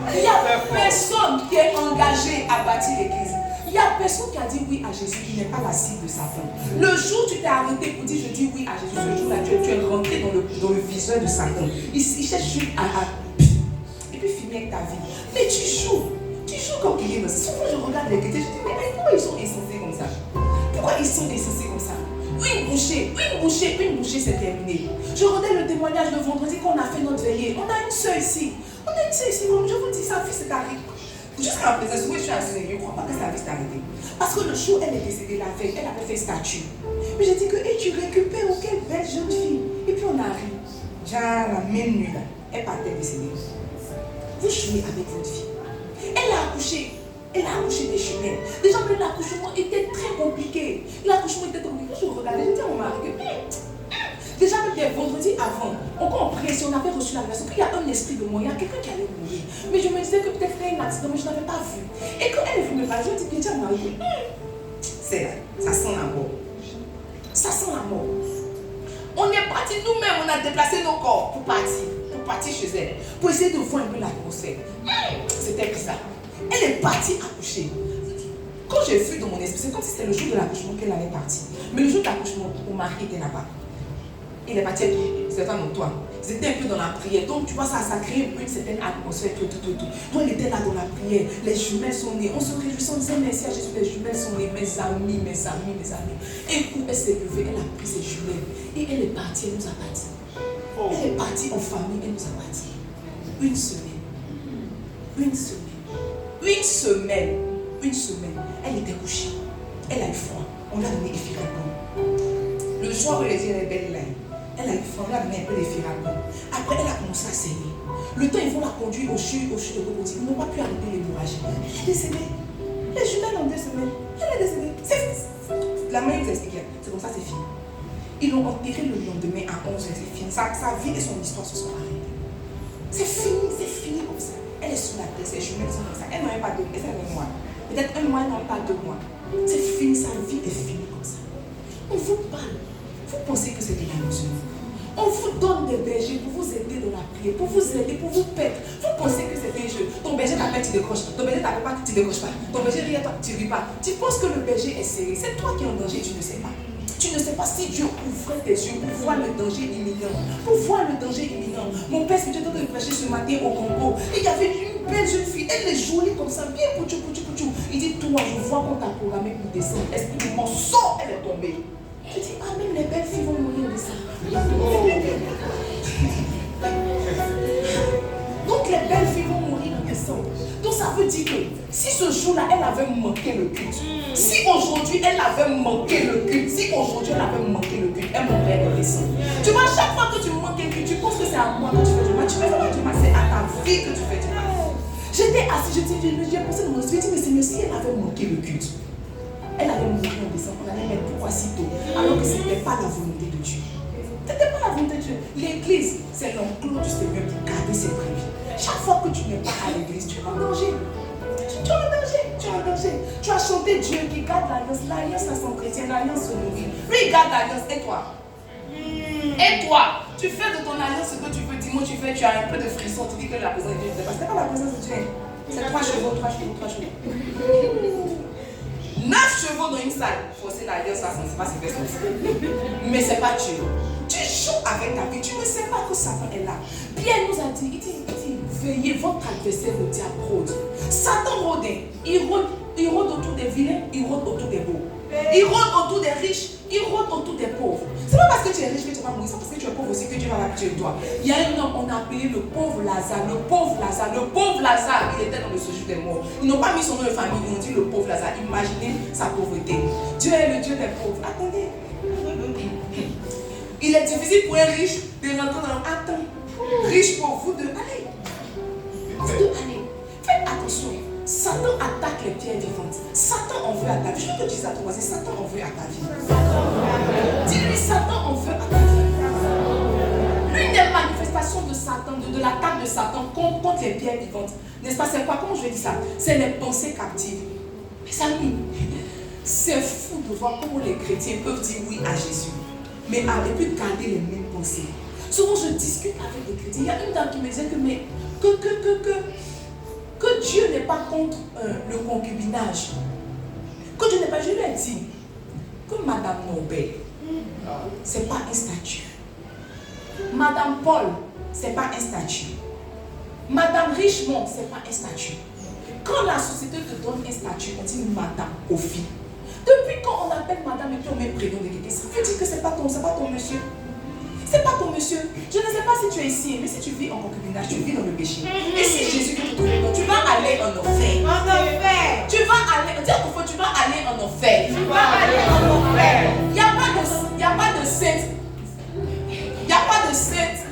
Il n'y a personne qui est engagé à bâtir l'église. Il n'y a personne qui a dit oui à Jésus, qui n'est pas la cible de sa femme. Le jour où tu t'es arrêté pour dire je dis oui à Jésus, ce jour-là, tu es rentré dans le viseur de Satan. Il cherche juste et puis finir avec ta vie. Mais tu joues comme il est. Souvent je regarde les chrétiens, je dis mais pourquoi ils sont insensés comme ça? Pourquoi ils sont insensés comme ça? Une bouchée, c'est terminé. Je regardais le témoignage de vendredi qu'on a fait notre veillée. On a une soeur ici. Comme je vous dis, sa vie s'est arrêtée. Jusqu'à présent, souvent je suis assise, je ne crois pas que sa vie s'est arrêtée. Parce que le jour où elle est décédée la veille, elle avait fait statue. Mais j'ai dit que tu récupères, oh, quelle belle jeune fille. Et puis on arrive. Genre la même nuit là, elle partait décédée. Vous jouez avec votre fille. Elle a accouché des jumelles. Déjà, même l'accouchement était très compliqué. Je regardais, je disais à mon mari que déjà, même les vendredis avant, on priait, si on avait reçu la version, qu'il y a un esprit de moi, il y a quelqu'un qui allait mourir. Mais je me disais que peut-être c'était un accident, mais je n'avais pas vu. Et quand elle est venue me parler, je me dis, à mon mari, c'est là, ça sent la mort. Ça sent la mort. On est parti nous-mêmes, on a déplacé nos corps pour partir chez elle, pour essayer de voir un peu l'atmosphère. C'était bizarre. Elle est partie accoucher. Quand j'ai vu dans mon esprit, c'est comme si c'était le jour de l'accouchement qu'elle allait partir. Mais le jour de l'accouchement, mon mari était là-bas. Il est parti à pied, c'est pas non toi. C'était un peu dans la prière. Donc tu vois, ça crée une certaine atmosphère, tout. Donc elle était là dans la prière. Les jumelles sont nées. On se réjouissait, on disait merci à Jésus, les jumelles sont nées. Mes amis. Et coup, elle s'est levée, elle a pris ses jumelles. Et elle est partie, elle nous a pas dit. Elle est partie en famille, elle nous a pas dit. Une semaine. Elle était couchée. Elle a eu froid. On l'a donné Efiragon. Le soir où elle était belle là, elle a eu froid. On l'a donné un peu d'Efiragon. Après, elle a commencé à saigner. Le temps, ils vont la conduire au CHU de Cocotique. Ils n'ont pas pu arrêter l'hémorragie. Elle est décédée. Les jumelles en 2 semaines. Elle est décédée. La mère vous explique. C'est comme ça, c'est fini. Ils l'ont enterré le lendemain à 11h. C'est fini. Sa vie et son histoire se sont arrêtées. C'est fini comme ça. Elle est sur la terre, ses jumelles sont comme ça. Elle n'a même pas 2 mois. Peut-être 1 mois, non, pas 2 mois. C'est fini, sa vie est finie comme ça. On vous parle. Vous pensez que c'est de la mesure. On vous donne des bergers pour vous aider dans la prière, pour vous aider, pour vous perdre. Vous pensez que c'est un jeu. Ton berger t'appelle, tu décroches. Ton berger t'appelle pas, tu décroches pas. Ton berger rit à toi, tu ris pas. Tu penses que le berger est serré. C'est toi qui es en danger, tu ne sais pas. Tu ne sais pas si Dieu ouvrait tes yeux pour voir le danger imminent. Mon père, si tu étais en train de prêcher ce matin au Congo, il y avait une belle jeune fille, elle est jolie comme ça, bien pouchou. Il dit, toi, je vois qu'on t'a programmé pour descendre. Esprit du mensonge, elle est tombée. Je dis, ah, même les belles filles vont mourir de ça. Donc les belles filles vont mourir en décembre. Donc ça veut dire que si ce jour-là, elle avait manqué le culte, si aujourd'hui elle avait manqué le culte, elle mourrait en décembre. Tu vois, chaque fois que tu manques un culte, tu penses que c'est à moi que tu fais du mal. Tu fais pas du mal, c'est à ta vie que tu fais du mal. J'étais assise, j'ai pensé dans mon esprit, mais Seigneur, si elle avait manqué le culte, elle allait mourir en décembre. On allait mettre pourquoi si tôt, alors que ce n'était pas la volonté de Dieu. Ce n'était pas la volonté de Dieu. L'église, c'est l'enclos du Seigneur pour garder ses brebis. Chaque fois que tu n'es pas à l'église, tu es en danger. Tu es en danger. Tu as chanté Dieu qui garde l'alliance. L'alliance à son chrétien, l'alliance se nourrit. Lui, il garde l'alliance. Et toi? Et toi, tu fais de ton alliance ce que tu veux. Dis-moi, tu as un peu de frisson. Tu dis que la présence de Dieu ne pas. Ce n'est pas la présence de Dieu. C'est 3 chevaux, 3 chevaux, 3 chevaux. 9 chevaux dans une salle. Forcer l'alliance, ça ne sait pas ce que c'est. Mais ce n'est pas Dieu. Tu joues avec ta vie. Tu ne sais pas que Satan est là. Pierre nous a dit, il dit, veillez, votre adversaire le diable rôde. Satan rôde. Il rôde autour des vilains, il rôde autour des beaux. Il rôde autour des riches, il rôde autour des pauvres. C'est pas parce que tu es riche que tu vas mourir, c'est parce que tu es pauvre aussi que Dieu va l'habituer de toi. Il y a un homme, on a appelé le pauvre Lazare. Le pauvre Lazare, il était dans le séjour des morts. Ils n'ont pas mis son nom de famille, ils ont dit le pauvre Lazare. Imaginez sa pauvreté. Dieu est le Dieu des pauvres. Attendez. Il est difficile pour un riche de rentrer dans le... Attends. Riche pour vous deux. Allez. Allez. Faites attention. Satan attaque les pierres vivantes. Satan en veut à ta vie. Je veux te dire à ton voisin, Satan en veut à ta vie. Dis-lui, Satan en veut à ta vie. L'une des manifestations de Satan, de l'attaque de Satan contre les pierres vivantes, n'est-ce pas? C'est quoi? Comment je vais dire ça? C'est les pensées captives. Mes amis, c'est fou de voir comment les chrétiens peuvent dire oui à Jésus, mais et puis garder les mêmes pensées. Souvent, je discute avec des chrétiens. Il y a une dame qui me disait que Dieu n'est pas contre le concubinage. Que Dieu n'est pas, je lui ai dit que Madame Nobel, ce n'est pas un statut. Madame Paul, ce n'est pas un statut. Madame Richemont, ce n'est pas un statut. Quand la société te donne un statut, on dit Madame Kofi. Depuis quand on appelle Madame et puis on met prénom de quelqu'un, ça veut dire que ce n'est pas ton monsieur. C'est pas ton monsieur. Je ne sais pas si tu es ici, mais si tu vis en concubinage, tu vis dans le péché. Et si Jésus te trouve, tu vas aller en enfer. En enfer. Tu vas aller, dis à ton frère, tu vas aller en enfer. Tu vas aller en enfer. Il n'y a pas de sainte. Il n'y a pas de sainte.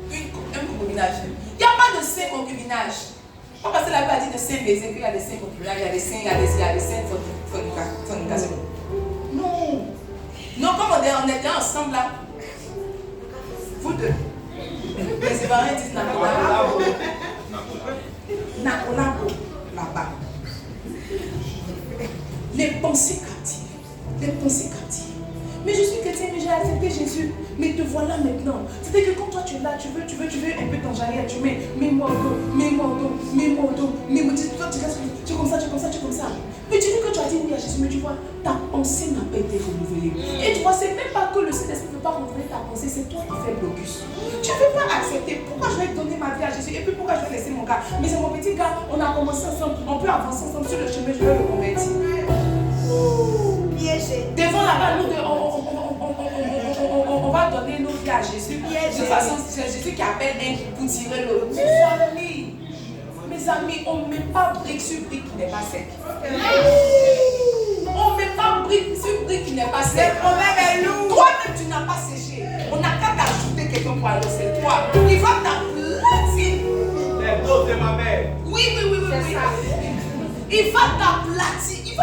Un concubinage. Il n'y a pas de saint concubinage. Pas parce que la Bible a dit de saint baiser qu'il y a des saints concubinages, il y a des saints fornication. Non. Non, comme on était ensemble là. Vous deux. Les Ivoiriens disent Nakolabo. Nakolabo, là-bas. Les pensées captives. Les pensées captives. Mais je suis chrétien, mais j'ai accepté Jésus. Mais te voilà maintenant. C'est-à-dire que quand toi tu es là, tu veux un peu t'enjailler, tu mets-moi au dos, mets-moi au dos, mets-moi au dos, mets-moi au dos. Toi tu es comme ça, tu es comme ça, tu es comme ça. Mais tu dis que tu as dit oui à Jésus, mais tu vois, ta pensée n'a pas été renouvelée. Et tu vois, c'est même pas que le Saint-Esprit ne veut pas renouveler ta pensée, c'est toi qui fais blocus. Tu ne veux pas accepter. Pourquoi je vais donner ma vie à Jésus et puis pourquoi je vais laisser mon gars? Mais c'est mon petit gars, on a commencé ensemble, on peut avancer ensemble sur le chemin, je vais le convertir. Devant là-bas, nous deux, on va donner nos vies à Jésus. De toute façon, c'est Jésus qui appelle un pour tirer l'eau. Mes amis, on ne met pas brique sur brique qui n'est pas sec. On ne met pas brique sur brique qui n'est pas sec. Le problème est lourd. Toi-même, tu n'as pas séché. On n'a qu'à t'ajouter quelqu'un pour aller, c'est toi. Il va t'aplatir. Les dos de ma mère. Oui. Il va t'aplatir. Il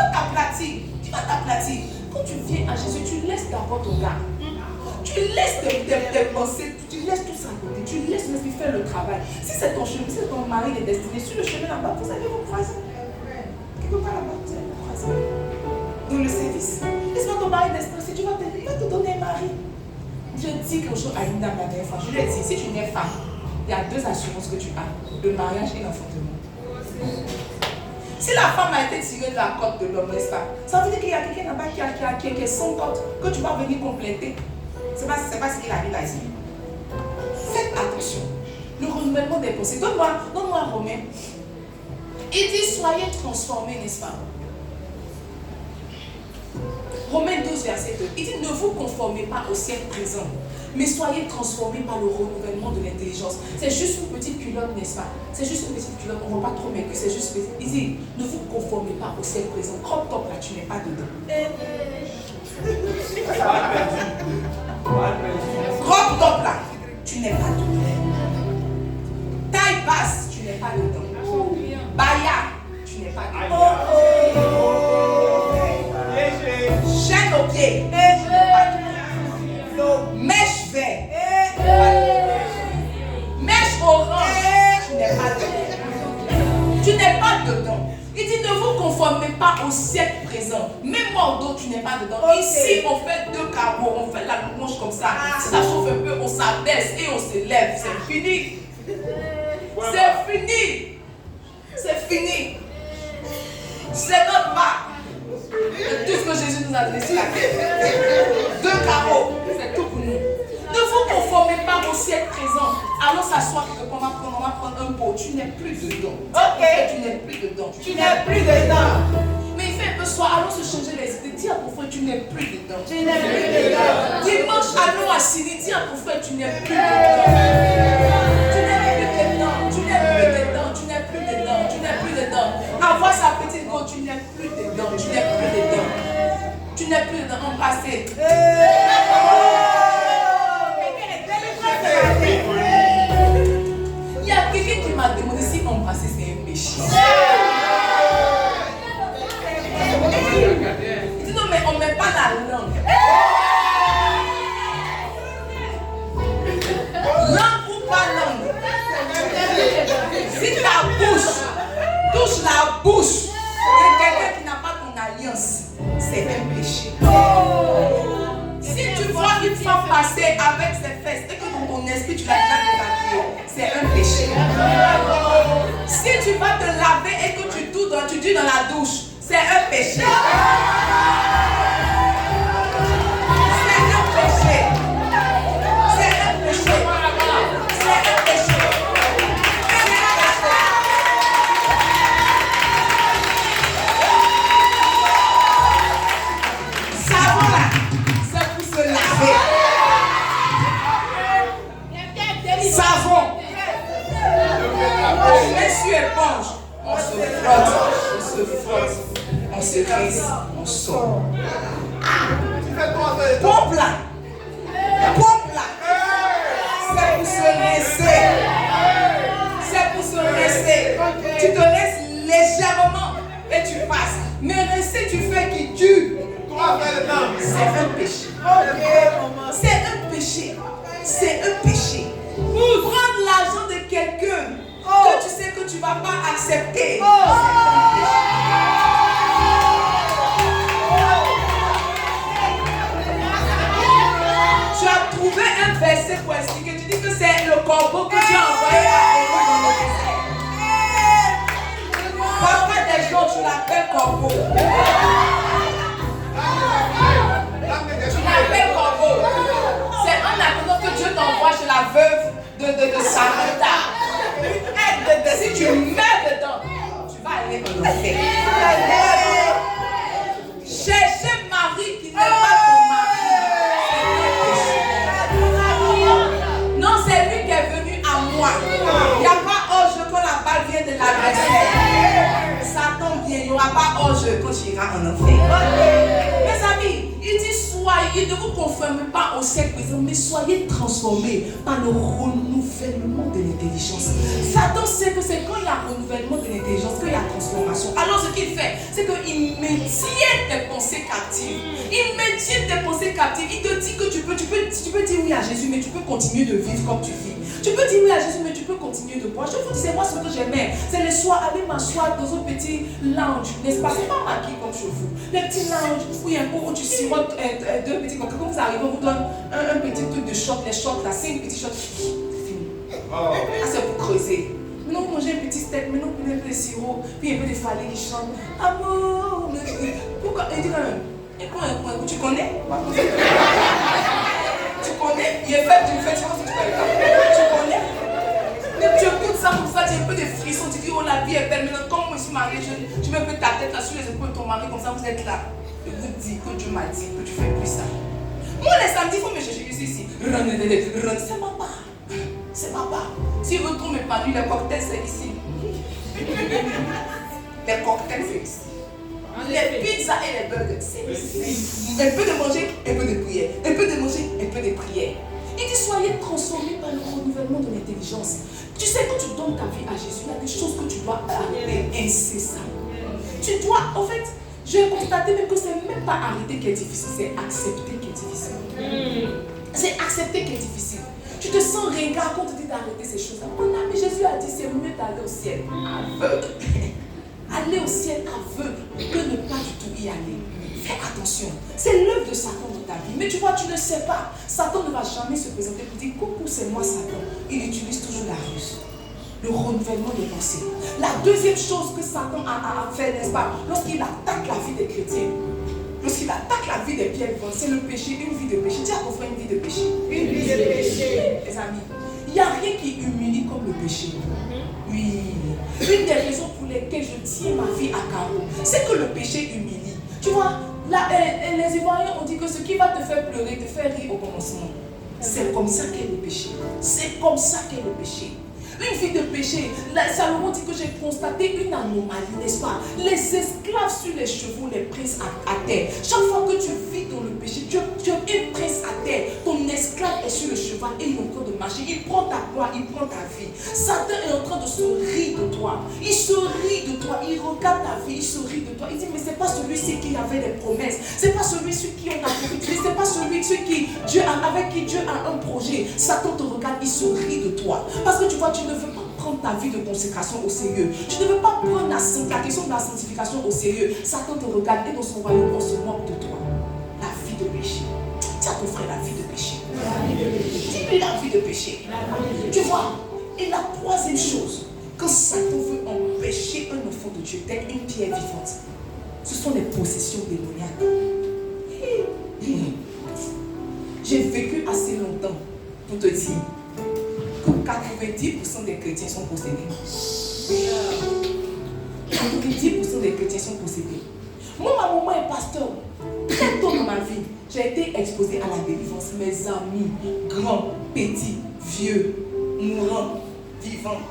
va t'aplatir. Quand tu viens à Jésus, tu laisses d'abord ton gars. Tu laisses tes pensées, tu laisses tout ça à côté, tu laisses l'esprit faire le travail. Si c'est ton chemin, si c'est ton mari est destiné, sur le chemin là-bas, vous allez vous croiser. Quelque part là-bas, vous allez vous croiser. Dans le service. Laisse-moi ton mari destiné, si tu vas t'aider, il va te donner un mari. Je dis quelque chose à une dame la dernière fois. Je lui ai dit, si tu n'es femme, il y a 2 assurances que tu as, le mariage et l'enfantement. Si la femme a été tirée de la côte de l'homme, n'est-ce pas? Ça veut dire qu'il y a quelqu'un là-bas qui a son côte, que tu vas venir compléter. C'est pas ce qu'il a dit là ici. Faites attention. Le renouvellement des pensées. Donne-moi un Romain. Il dit soyez transformés, n'est-ce pas? Romains 12, verset 2. Il dit ne vous conformez pas au siècle présent, mais soyez transformés par le renouvellement de l'intelligence. C'est juste une petite culotte, n'est-ce pas? C'est juste une petite culotte, on ne voit pas trop, mais c'est juste petit. Il dit ne vous conformez pas au siècle présent. Crop top là, tu n'es pas dedans. Crop top là, tu n'es pas dedans. Taille basse, tu n'es pas dedans. Baya, tu n'es pas dedans. Chaîne au pied, mèche vert, mèche orange, tu n'es pas dedans. Tu n'es pas dedans. Il dit ne vous conformez pas au siècle présent. Même moi au dos, tu n'es pas dedans. Ici, on fait 2 carreaux. on fait la louange comme ça. Si ça chauffe un peu, on s'abaisse et on s'élève. C'est fini. C'est fini. C'est fini. C'est notre marque. C'est tout ce que Jésus nous a donné sur la terre. 2 carreaux, c'est tout pour nous. Ne vous conformez pas au siècle présent. Allons s'asseoir quelque part, on va prendre un pot. Tu n'es plus dedans. Ok. Tu n'es plus dedans. Tu n'es plus dedans. Mais il fait un peu soir, allons se changer les idées. Dis à ton frère, tu n'es plus dedans. Tu n'es plus dedans. Dimanche, allons à Sydney. Dis à ton frère, tu n'es plus dedans. Tu n'es plus dedans. Tu n'es plus dedans. Tu n'es plus dedans. Tu n'es plus dedans. Avoir sa petite go, tu n'es plus dedans. Tu n'es plus dedans. Tu n'es plus dedans. Embrasser. Il y a quelqu'un qui m'a demandé si embrasser c'est un péché. Il dit non mais on ne met pas la langue. Langue ou pas langue. Si ta bouche touche la bouche de quelqu'un qui n'a pas ton alliance, c'est un péché. Si tu vois une femme passer avec ses fesses et que dans ton esprit tu la laves, c'est un péché. Si tu vas te laver et que tu dis dans la douche, c'est un péché. C'est un péché. C'est un péché. C'est un péché. Savon là, c'est pour se laver. Savon. On met sur éponge. On se frotte, on se risse, on sort. Pompe là. Pompe là. C'est pour se rincer. C'est pour se rincer. Tu te rinces légèrement et tu passes. Mais rincer, tu fais qui tue. C'est un péché. C'est un péché. C'est un péché. Prendre l'argent de quelqu'un que tu sais que tu ne vas pas accepter. C'est un péché. Tu as trouvé un verset pour expliquer. Tu dis que c'est le corbeau que tu as envoyé à Héros dans le désert. Parfois des gens, tu l'appelles corbeau. Tu l'appelles corbeau. C'est en attendant que Dieu t'envoie chez la veuve de Sarita. Si tu meurs dedans, tu vas aller dans l'enfer. Cherchez Marie qui n'est pas ton mari. Non, c'est lui qui est venu à moi. Il n'y a pas orge quand la balle vient de l'adversaire. Satan vient, il n'y aura pas orge quand tu iras en enfer. Mes amis, il dit soyez, ne vous conformez pas au siècle présent, mais soyez transformés par le renouvellement de l'intelligence. Satan sait que c'est quand il y a renouvellement de l'intelligence qu'il y a transformation. Alors ce qu'il fait, c'est qu'il maintient tes pensées captives. Il maintient tes pensées captives. Il te dit que tu peux dire oui à Jésus, mais tu peux continuer de vivre comme tu vis. Tu peux dire oui à Jésus, mais tu peux continuer de boire. Je vous disais, moi ce que j'aimais, c'est le soir aller m'asseoir dans un petit lounge, n'est-ce pas? C'est pas maquillé comme chez vous. Le petit lounge où il y a un pot où tu sirotes deux petits cocktails. Quand vous arrivez, on vous donne un petit truc de shot, les shots là, 5 petits shots. Fini. Ah, c'est pour creuser. Maintenant, vous mangez un petit steak, maintenant, vous prenez un peu de sirop, puis un peu de falais qui chante. Amour, pourquoi? Il dit quand même, et quoi, tu connais? Tu connais? Il est fait d'une fête, tu connais? Tu connais? Mais tu écoutes ça comme ça, tu as un peu de frissons, tu dis, oh la vie est belle. Maintenant, comme moi je suis mariée, tu mets un peu ta tête là sur les épaules de ton mari, comme ça vous êtes là. Je vous dis que Dieu m'a dit que tu fais plus ça. Moi, les samedis, il faut me chercher ici. C'est ma part. C'est ma part. S'il veut trop m'épanouir, les cocktails, c'est ici. Les cocktails, c'est ici. Les pizzas et les burgers, c'est ici. Un peu de manger, un peu de prière. Un peu de manger, un peu de prière. Il dit, soyez transformés par le renouvellement de l'intelligence. Tu sais, quand tu donnes ta vie à Jésus, il y a des choses que tu dois arrêter incessamment. Tu dois, en fait, j'ai constaté même que c'est même pas arrêter qui est difficile, c'est accepter qui est difficile. C'est accepter qui est difficile. Tu te sens ringard quand on te dit d'arrêter ces choses-là. Mon ami, Jésus a dit, c'est mieux d'aller au ciel aveugle. Aller au ciel aveugle que ne pas du tout y aller. Fais attention. C'est l'œuvre de Satan dans ta vie. Mais tu vois, tu ne sais pas. Satan ne va jamais se présenter pour dire coucou, c'est moi Satan. Il utilise toujours la ruse. Le renouvellement des pensées. La deuxième chose que Satan a fait, n'est-ce pas, lorsqu'il attaque la vie des chrétiens, lorsqu'il attaque la vie des pierres vivantes, c'est le péché, une vie de péché. Dis à ton frère une vie de péché. Une vie de péché. Les amis, il n'y a rien qui humilie comme le péché. Oui. Une des raisons pour lesquelles je tiens ma vie à carreau, c'est que le péché humilie. Tu vois, les Ivoiriens ont dit que ce qui va te faire pleurer, te faire rire au commencement. C'est comme ça qu'est le péché. C'est comme ça qu'est le péché. Une vie de péché. Salomon dit que j'ai constaté une anomalie, n'est-ce pas? Les esclaves sur les chevaux les pressent à terre. Chaque fois que tu vis dans le péché, tu es presse à terre. Ton esclave est sur le cheval et il est en train de marcher. Il prend ta gloire, il prend ta vie. Satan est en train de se rire de toi. Il se rit de toi. Il regarde ta vie, il se rit de toi. Il dit, mais c'est pas celui-ci qui avait des promesses. C'est pas celui-ci qui on a profité. C'est pas celui qui avec qui Dieu a un projet. Satan te regarde, il se rit de toi. Parce que tu vois, tu ne veux pas prendre ta vie de consécration au sérieux. Tu ne veux pas prendre la question de la sanctification au sérieux. Satan te regarde et dans son royaume, on se moque de toi. La vie de péché. Dis à ton frère la vie de péché. Dis-lui la vie de péché. Tu vois, et la troisième chose, quand Satan veut empêcher un enfant de Dieu d'être une pierre vivante, ce sont les possessions démoniaques. J'ai vécu assez longtemps pour te dire que 90% des chrétiens sont possédés. 90% des chrétiens sont possédés. Moi, ma maman est pasteur. Très tôt dans ma vie, j'ai été exposée à la délivrance. Mes amis, grands, petits, vieux, mourants, vivants,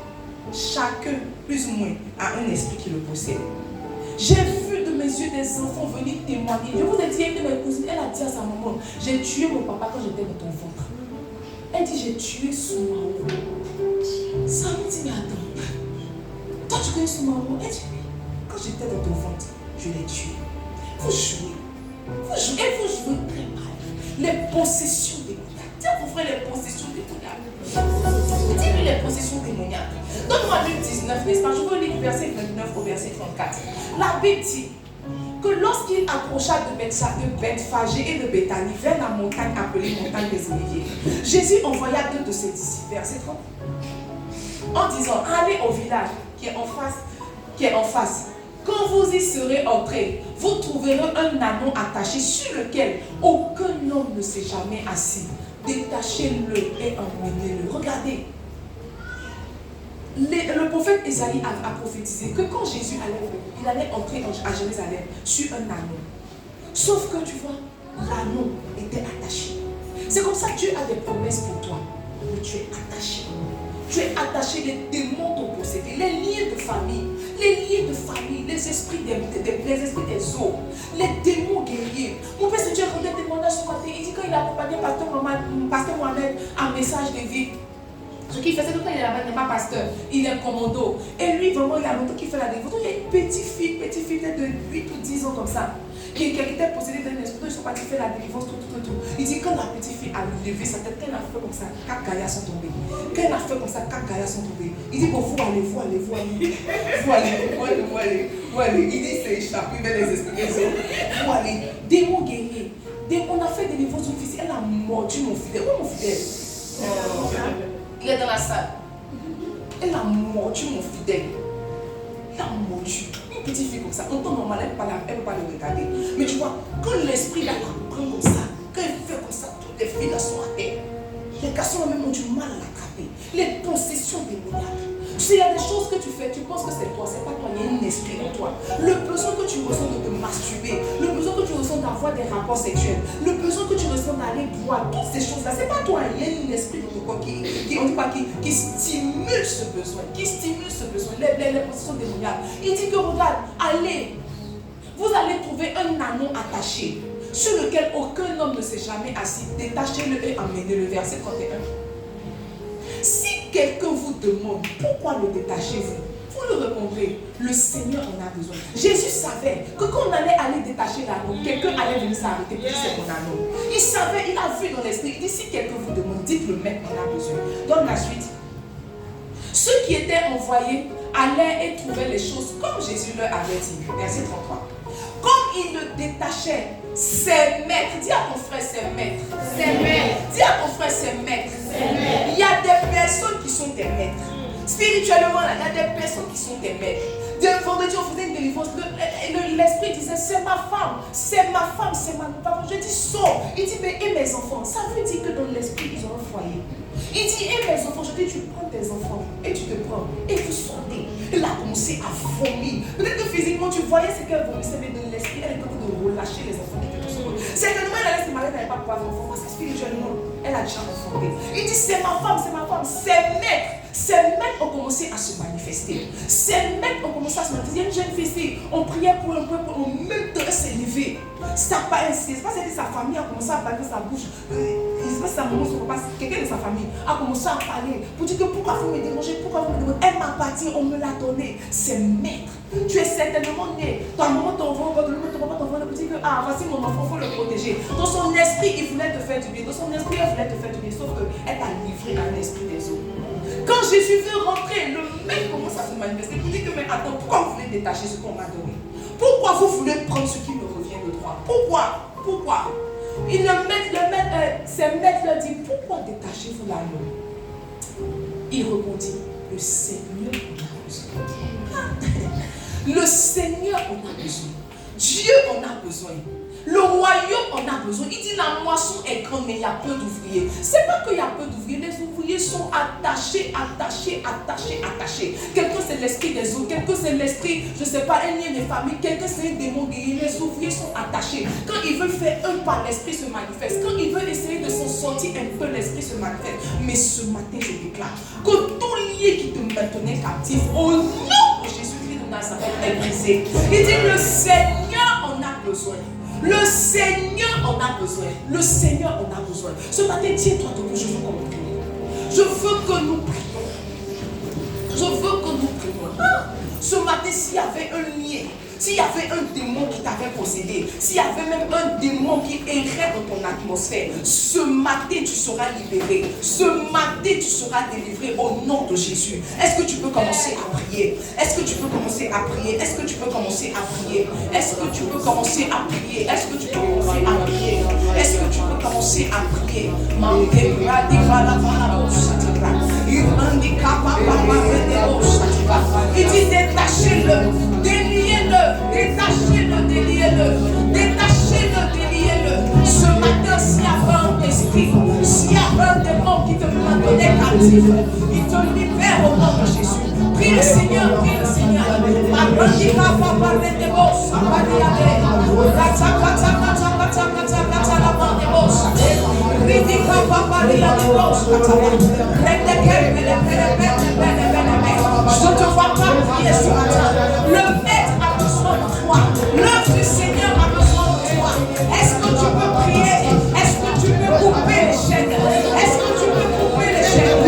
chacun, plus ou moins, a un esprit qui le possède. J'ai vu de mes yeux des enfants venir témoigner. Je vous ai dit, une de mes cousines, elle a dit à sa maman, j'ai tué mon papa quand j'étais dans ton ventre. Elle dit, j'ai tué Soumaoro. Ça me dit, mais attends, toi tu connais Soumaoro? Elle dit, oui, quand j'étais dans ton ventre, je l'ai tué. Vous jouez et vous jouez très mal. Les possessions démoniaques. Dis à vos frères les possessions démoniaques. Dis-lui les possessions démoniaques. Donne-moi Luc 19, n'est-ce pas? Je veux lire verset 29 au verset 34. La Bible dit que lorsqu'il approcha de Bethphagée et de Béthanie vers la montagne appelée montagne des Oliviers, Jésus envoya 2 de ses disciples, verset 30, en disant, allez au village qui est en face. Quand vous y serez entrés, vous trouverez un anneau attaché sur lequel aucun homme ne s'est jamais assis. Détachez-le et emmenez-le. Regardez. Le prophète Isaïe a prophétisé que quand Jésus allait entrer à Jérusalem sur un anneau. Sauf que tu vois, l'anneau était attaché. C'est comme ça que Dieu a des promesses pour toi. Mais tu es attaché. Tu es attaché, les démons t'ont possédé, les liens de famille, les esprits des eaux, les démons guerriers. Mon père, c'est Dieu qui a des témoignages ce matin. Il dit qu'il a accompagné Pasteur Mohamed en message de vie. Ce qu'il faisait, quand il est là-bas, il n'est pas pasteur, il est commando. Et lui, vraiment, il y a longtemps qu'il fait la dévotion. Il y a une petite fille peut-être de 8 ou 10 ans comme ça, qui était possédée d'un esprit. Ils sont partis faire la délivrance, tout. Il dit, quand la petite fille a levé sa tête, quand elle a fait comme ça, 4 gaillards sont tombés. Quand elle a fait comme ça, 4 gaillards sont tombés. Il dit, bon, vous allez. Il dit, c'est échappé vers les esprits des hommes. Vous allez. Démon guerrier. On a fait des délivrance d'une fille, elle a mordu mon fidèle. Où est mon fidèle? Il est dans la salle. Elle a mordu mon fidèle. Elle a mordu. Une petite fille comme ça, en temps normal, elle ne peut pas le regarder. Mais tu vois, quand l'esprit la prend comme ça, quand elle fait comme ça, toutes les filles là sont à terre. Les garçons même ont du mal à l'attraper. Les possessions démoniaques. Tu sais, il y a des choses que tu fais, tu penses que c'est toi, c'est pas toi, il y a un esprit en toi. Le besoin que tu ressens de te masturber, le besoin que tu ressens d'avoir des rapports sexuels, le besoin que tu ressens d'aller boire, toutes ces choses-là, c'est pas toi, il y a un esprit dans ton corps qui stimule ce besoin, les possessions démoniaques. Il dit que regarde, allez, vous allez trouver un anneau attaché sur lequel aucun homme ne s'est jamais assis. Détachez-le et emmenez-le. Verset 31. Si quelqu'un vous demande pourquoi le détachez-vous, vous le répondrez, le Seigneur en a besoin. Jésus savait que quand on allait détacher l'anneau, quelqu'un allait venir s'arrêter pour dire c'est mon anneau. Il savait, il a vu dans l'esprit. Il dit si quelqu'un vous demande, dites le maître en a besoin. Donne la suite. Ceux qui étaient envoyés allaient et trouvaient les choses comme Jésus leur avait dit. Verset 33. Comme il le détachait, ses maîtres, dis à ton frère ses maîtres. Ses maîtres. Dis à ton frère ses maîtres. Il y a des personnes qui sont des maîtres. Spirituellement, là, il y a des personnes qui sont des maîtres. Vendredi, on faisait une délivrance. L'esprit disait, c'est ma femme, c'est ma femme, c'est ma femme. Je dis, sors. Il dit, mais et mes enfants? Ça veut dire que dans l'esprit, ils ont un foyer. Il dit, et mes enfants? Je dis, tu prends tes enfants et tu te prends et vous sortez. Elle a commencé à vomir. Peut-être que physiquement, tu voyais ce qu'elle vomissait, mais dans l'esprit, elle est en train de relâcher les enfants qui étaient dans son corps. Certainement, elle allait se marier, elle n'avait pas pouvoir avoir enfants. Parce que spirituellement, elle a déjà enfanté. Il dit, c'est ma femme, c'est ma femme. Ses maîtres ont commencé à se manifester. Ses maîtres ont commencé à se manifester. Il y a une jeune fille ici, on priait pour un peuple, en même temps, elle s'est levée. Ça pas ainsi. C'est pas que sa famille a commencé à parler de sa bouche. Il se passe sa maman, son papa, quelqu'un de sa famille a commencé à parler pour dire que pourquoi vous me dérangez, pourquoi vous me dérangez. Elle m'a parti, on me l'a donné. C'est maître. Tu es certainement né. Ta maman t'envoie, ton papa t'envoie pour dire que voici mon enfant, il faut le protéger. Dans son esprit, il voulait te faire du bien. Dans son esprit, elle voulait te faire du bien. Sauf qu'elle t'a livré à l'esprit des autres. Quand Jésus veut rentrer, le maître commence à se manifester pour dire que mais attends, pourquoi vous voulez détacher ce qu'on m'a donné? Pourquoi vous voulez prendre ce qui me revient de droit? Pourquoi? Ses maîtres leur dit, pourquoi détachez-vous l'agneau? Il répondit, le Seigneur en a besoin. Le Seigneur en a besoin. Dieu en a besoin. Le royaume en a besoin. Il dit la moisson est grande, mais il y a peu d'ouvriers. C'est pas qu'il y a peu d'ouvriers. Les ouvriers sont attachés. Quelqu'un c'est l'esprit des autres. Quelqu'un c'est l'esprit, je ne sais pas, un lien de famille. Quelqu'un c'est un démon guéri. Les ouvriers sont attachés. Quand ils veulent faire un pas, l'esprit se manifeste. Quand ils veulent essayer de s'en sortir un peu, l'esprit se manifeste. Mais ce matin, je déclare que tout lien qui te maintenait captif, au nom de Jésus-Christ de Nazareth, est brisé. Il dit le Seigneur en a besoin. Le Seigneur en a besoin. Le Seigneur en a besoin. Ce matin, tiens-toi debout, je veux qu'on prie. Je veux que nous prions. Je veux que nous prions. Ce matin, s'il y avait un lien, s'il y avait un démon qui t'avait possédé, s'il y avait même un démon qui errait dans ton atmosphère, ce matin, tu seras libéré. Ce matin, tu seras délivré au nom de Jésus. Est-ce que tu peux commencer à prier? Est-ce que tu peux commencer à prier? Est-ce que tu peux commencer à prier? Est-ce que tu peux commencer à prier? Est-ce que tu peux commencer à prier? Est-ce que tu peux commencer à prier? Il dit détachez-le, déliez-le, détachez-le, déliez-le, détachez-le, déliez-le. Ce matin, s'il y avait un esprit, s'il y avait un démon qui te maintenait captif, il te libère au nom de Jésus. Prie le Seigneur, prie le Seigneur. Je ne te vois pas prier ce matin. Le maître a besoin de toi. L'œuvre du Seigneur a besoin de toi. Est-ce que tu peux prier? Est-ce que tu peux couper les chaînes? Est-ce que tu peux couper les chaînes?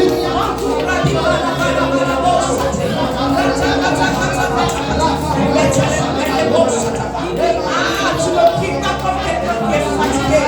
Tu ne pries pas comme quelqu'un qui est fatigué.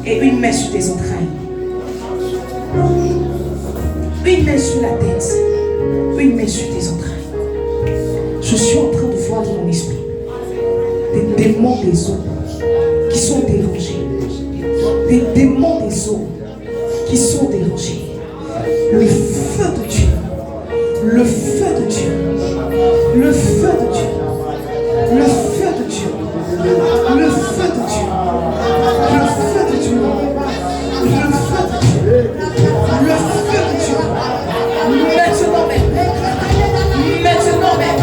Et une main sur tes entrailles. Une main sur la tête. Une main sur tes entrailles. Je suis en train de voir dans mon esprit des démons des eaux qui sont dérangés. Des démons des eaux qui sont dérangés. Le feu de Dieu. Le feu de Dieu. Le feu de Dieu. Le feu de Dieu. Le feu de Dieu. Le feu de Dieu. Le feu de Dieu. Le feu de Dieu. Maintenant même. Maintenant même.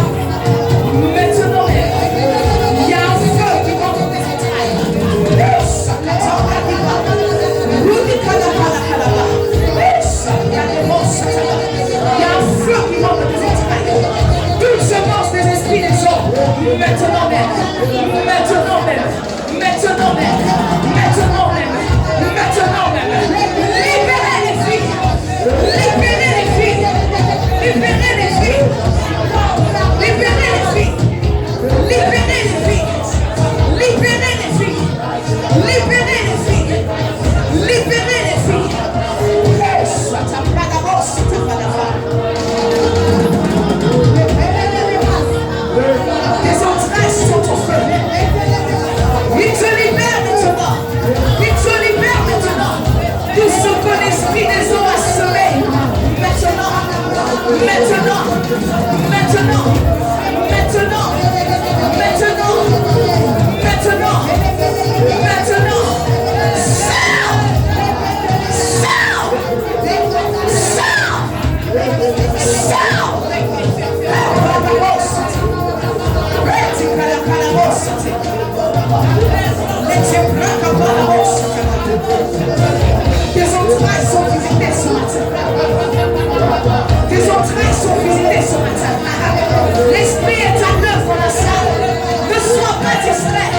Maintenant même. Il y a un feu qui monte dans tes entrailles. Il y a un feu qui monte dans tes entrailles. Toute semence des Tes entrailles sont visitées ce matin. Tes entrailles sont visitées ce matin. L'esprit est à l'œuvre dans la salle. Ne sois pas distrait.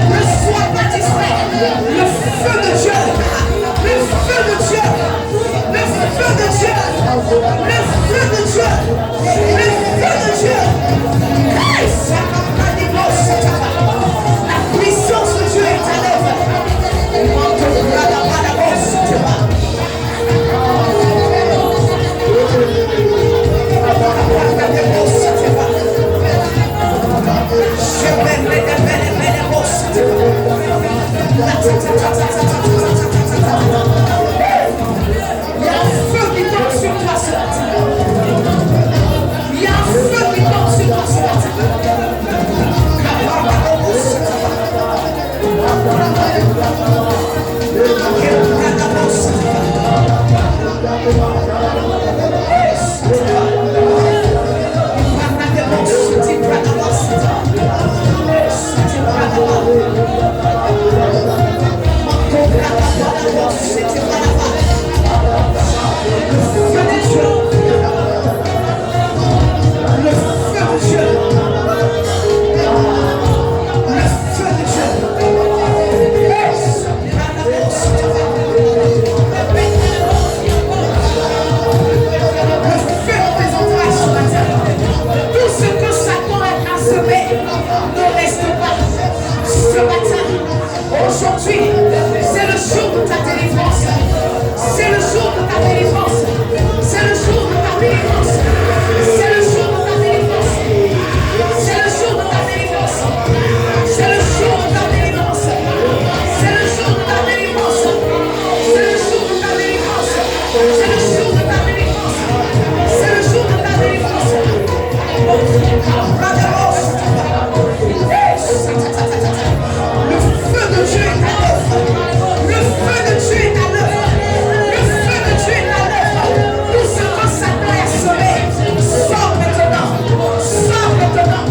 Ne sois pas distrait. Le feu de Dieu. Le feu de Dieu. Le feu de Dieu. Le feu de Dieu. Le feu de Dieu. La puissance de Dieu est à l'œuvre. Il y a un feu qui tombe sur toi ce matin. Il y a un feu qui tombe sur toi ce matin. Aujourd'hui, c'est le jour de ta délivrance. C'est le jour de ta délivrance. C'est le jour de ta délivrance. C'est le jour de ta délivrance. C'est le jour de ta délivrance. C'est le jour de ta délivrance. C'est le jour de ta délivrance. C'est le jour de ta délivrance. C'est le jour de ta délivrance. C'est le jour de ta délivrance. Le feu de Dieu est à l'œuvre. Le feu de Dieu est à l'œuvre. Le feu de Dieu est à l'œuvre. Tout ce que Satan a semé, sort maintenant. Sort maintenant.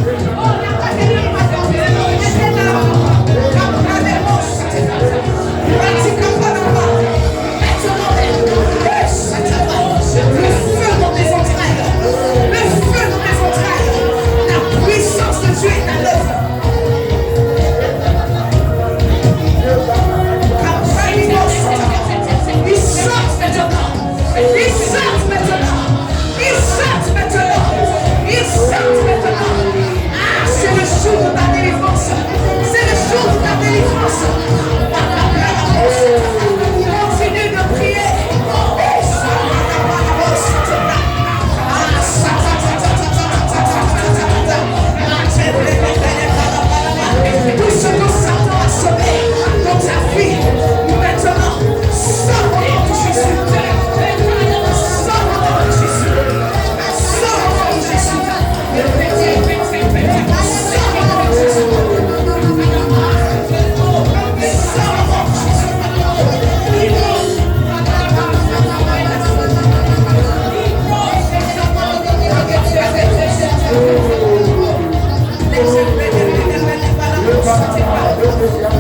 Le feu dans tes entrailles. Le feu dans tes entrailles. La puissance de Dieu est à l'œuvre. Ils sortent maintenant. Ils sortent maintenant. Ils sortent maintenant. Ils sortent maintenant. Ah, c'est le jour de ta délivrance. C'est le jour de ta délivrance. Continue de prier. Tout ce que Satan a semé dans ta vie, maintenant, sors au nom de Jésus. Sors au nom de Jésus. Sors au nom de Jésus. Sors au nom de Jésus. Sors au nom de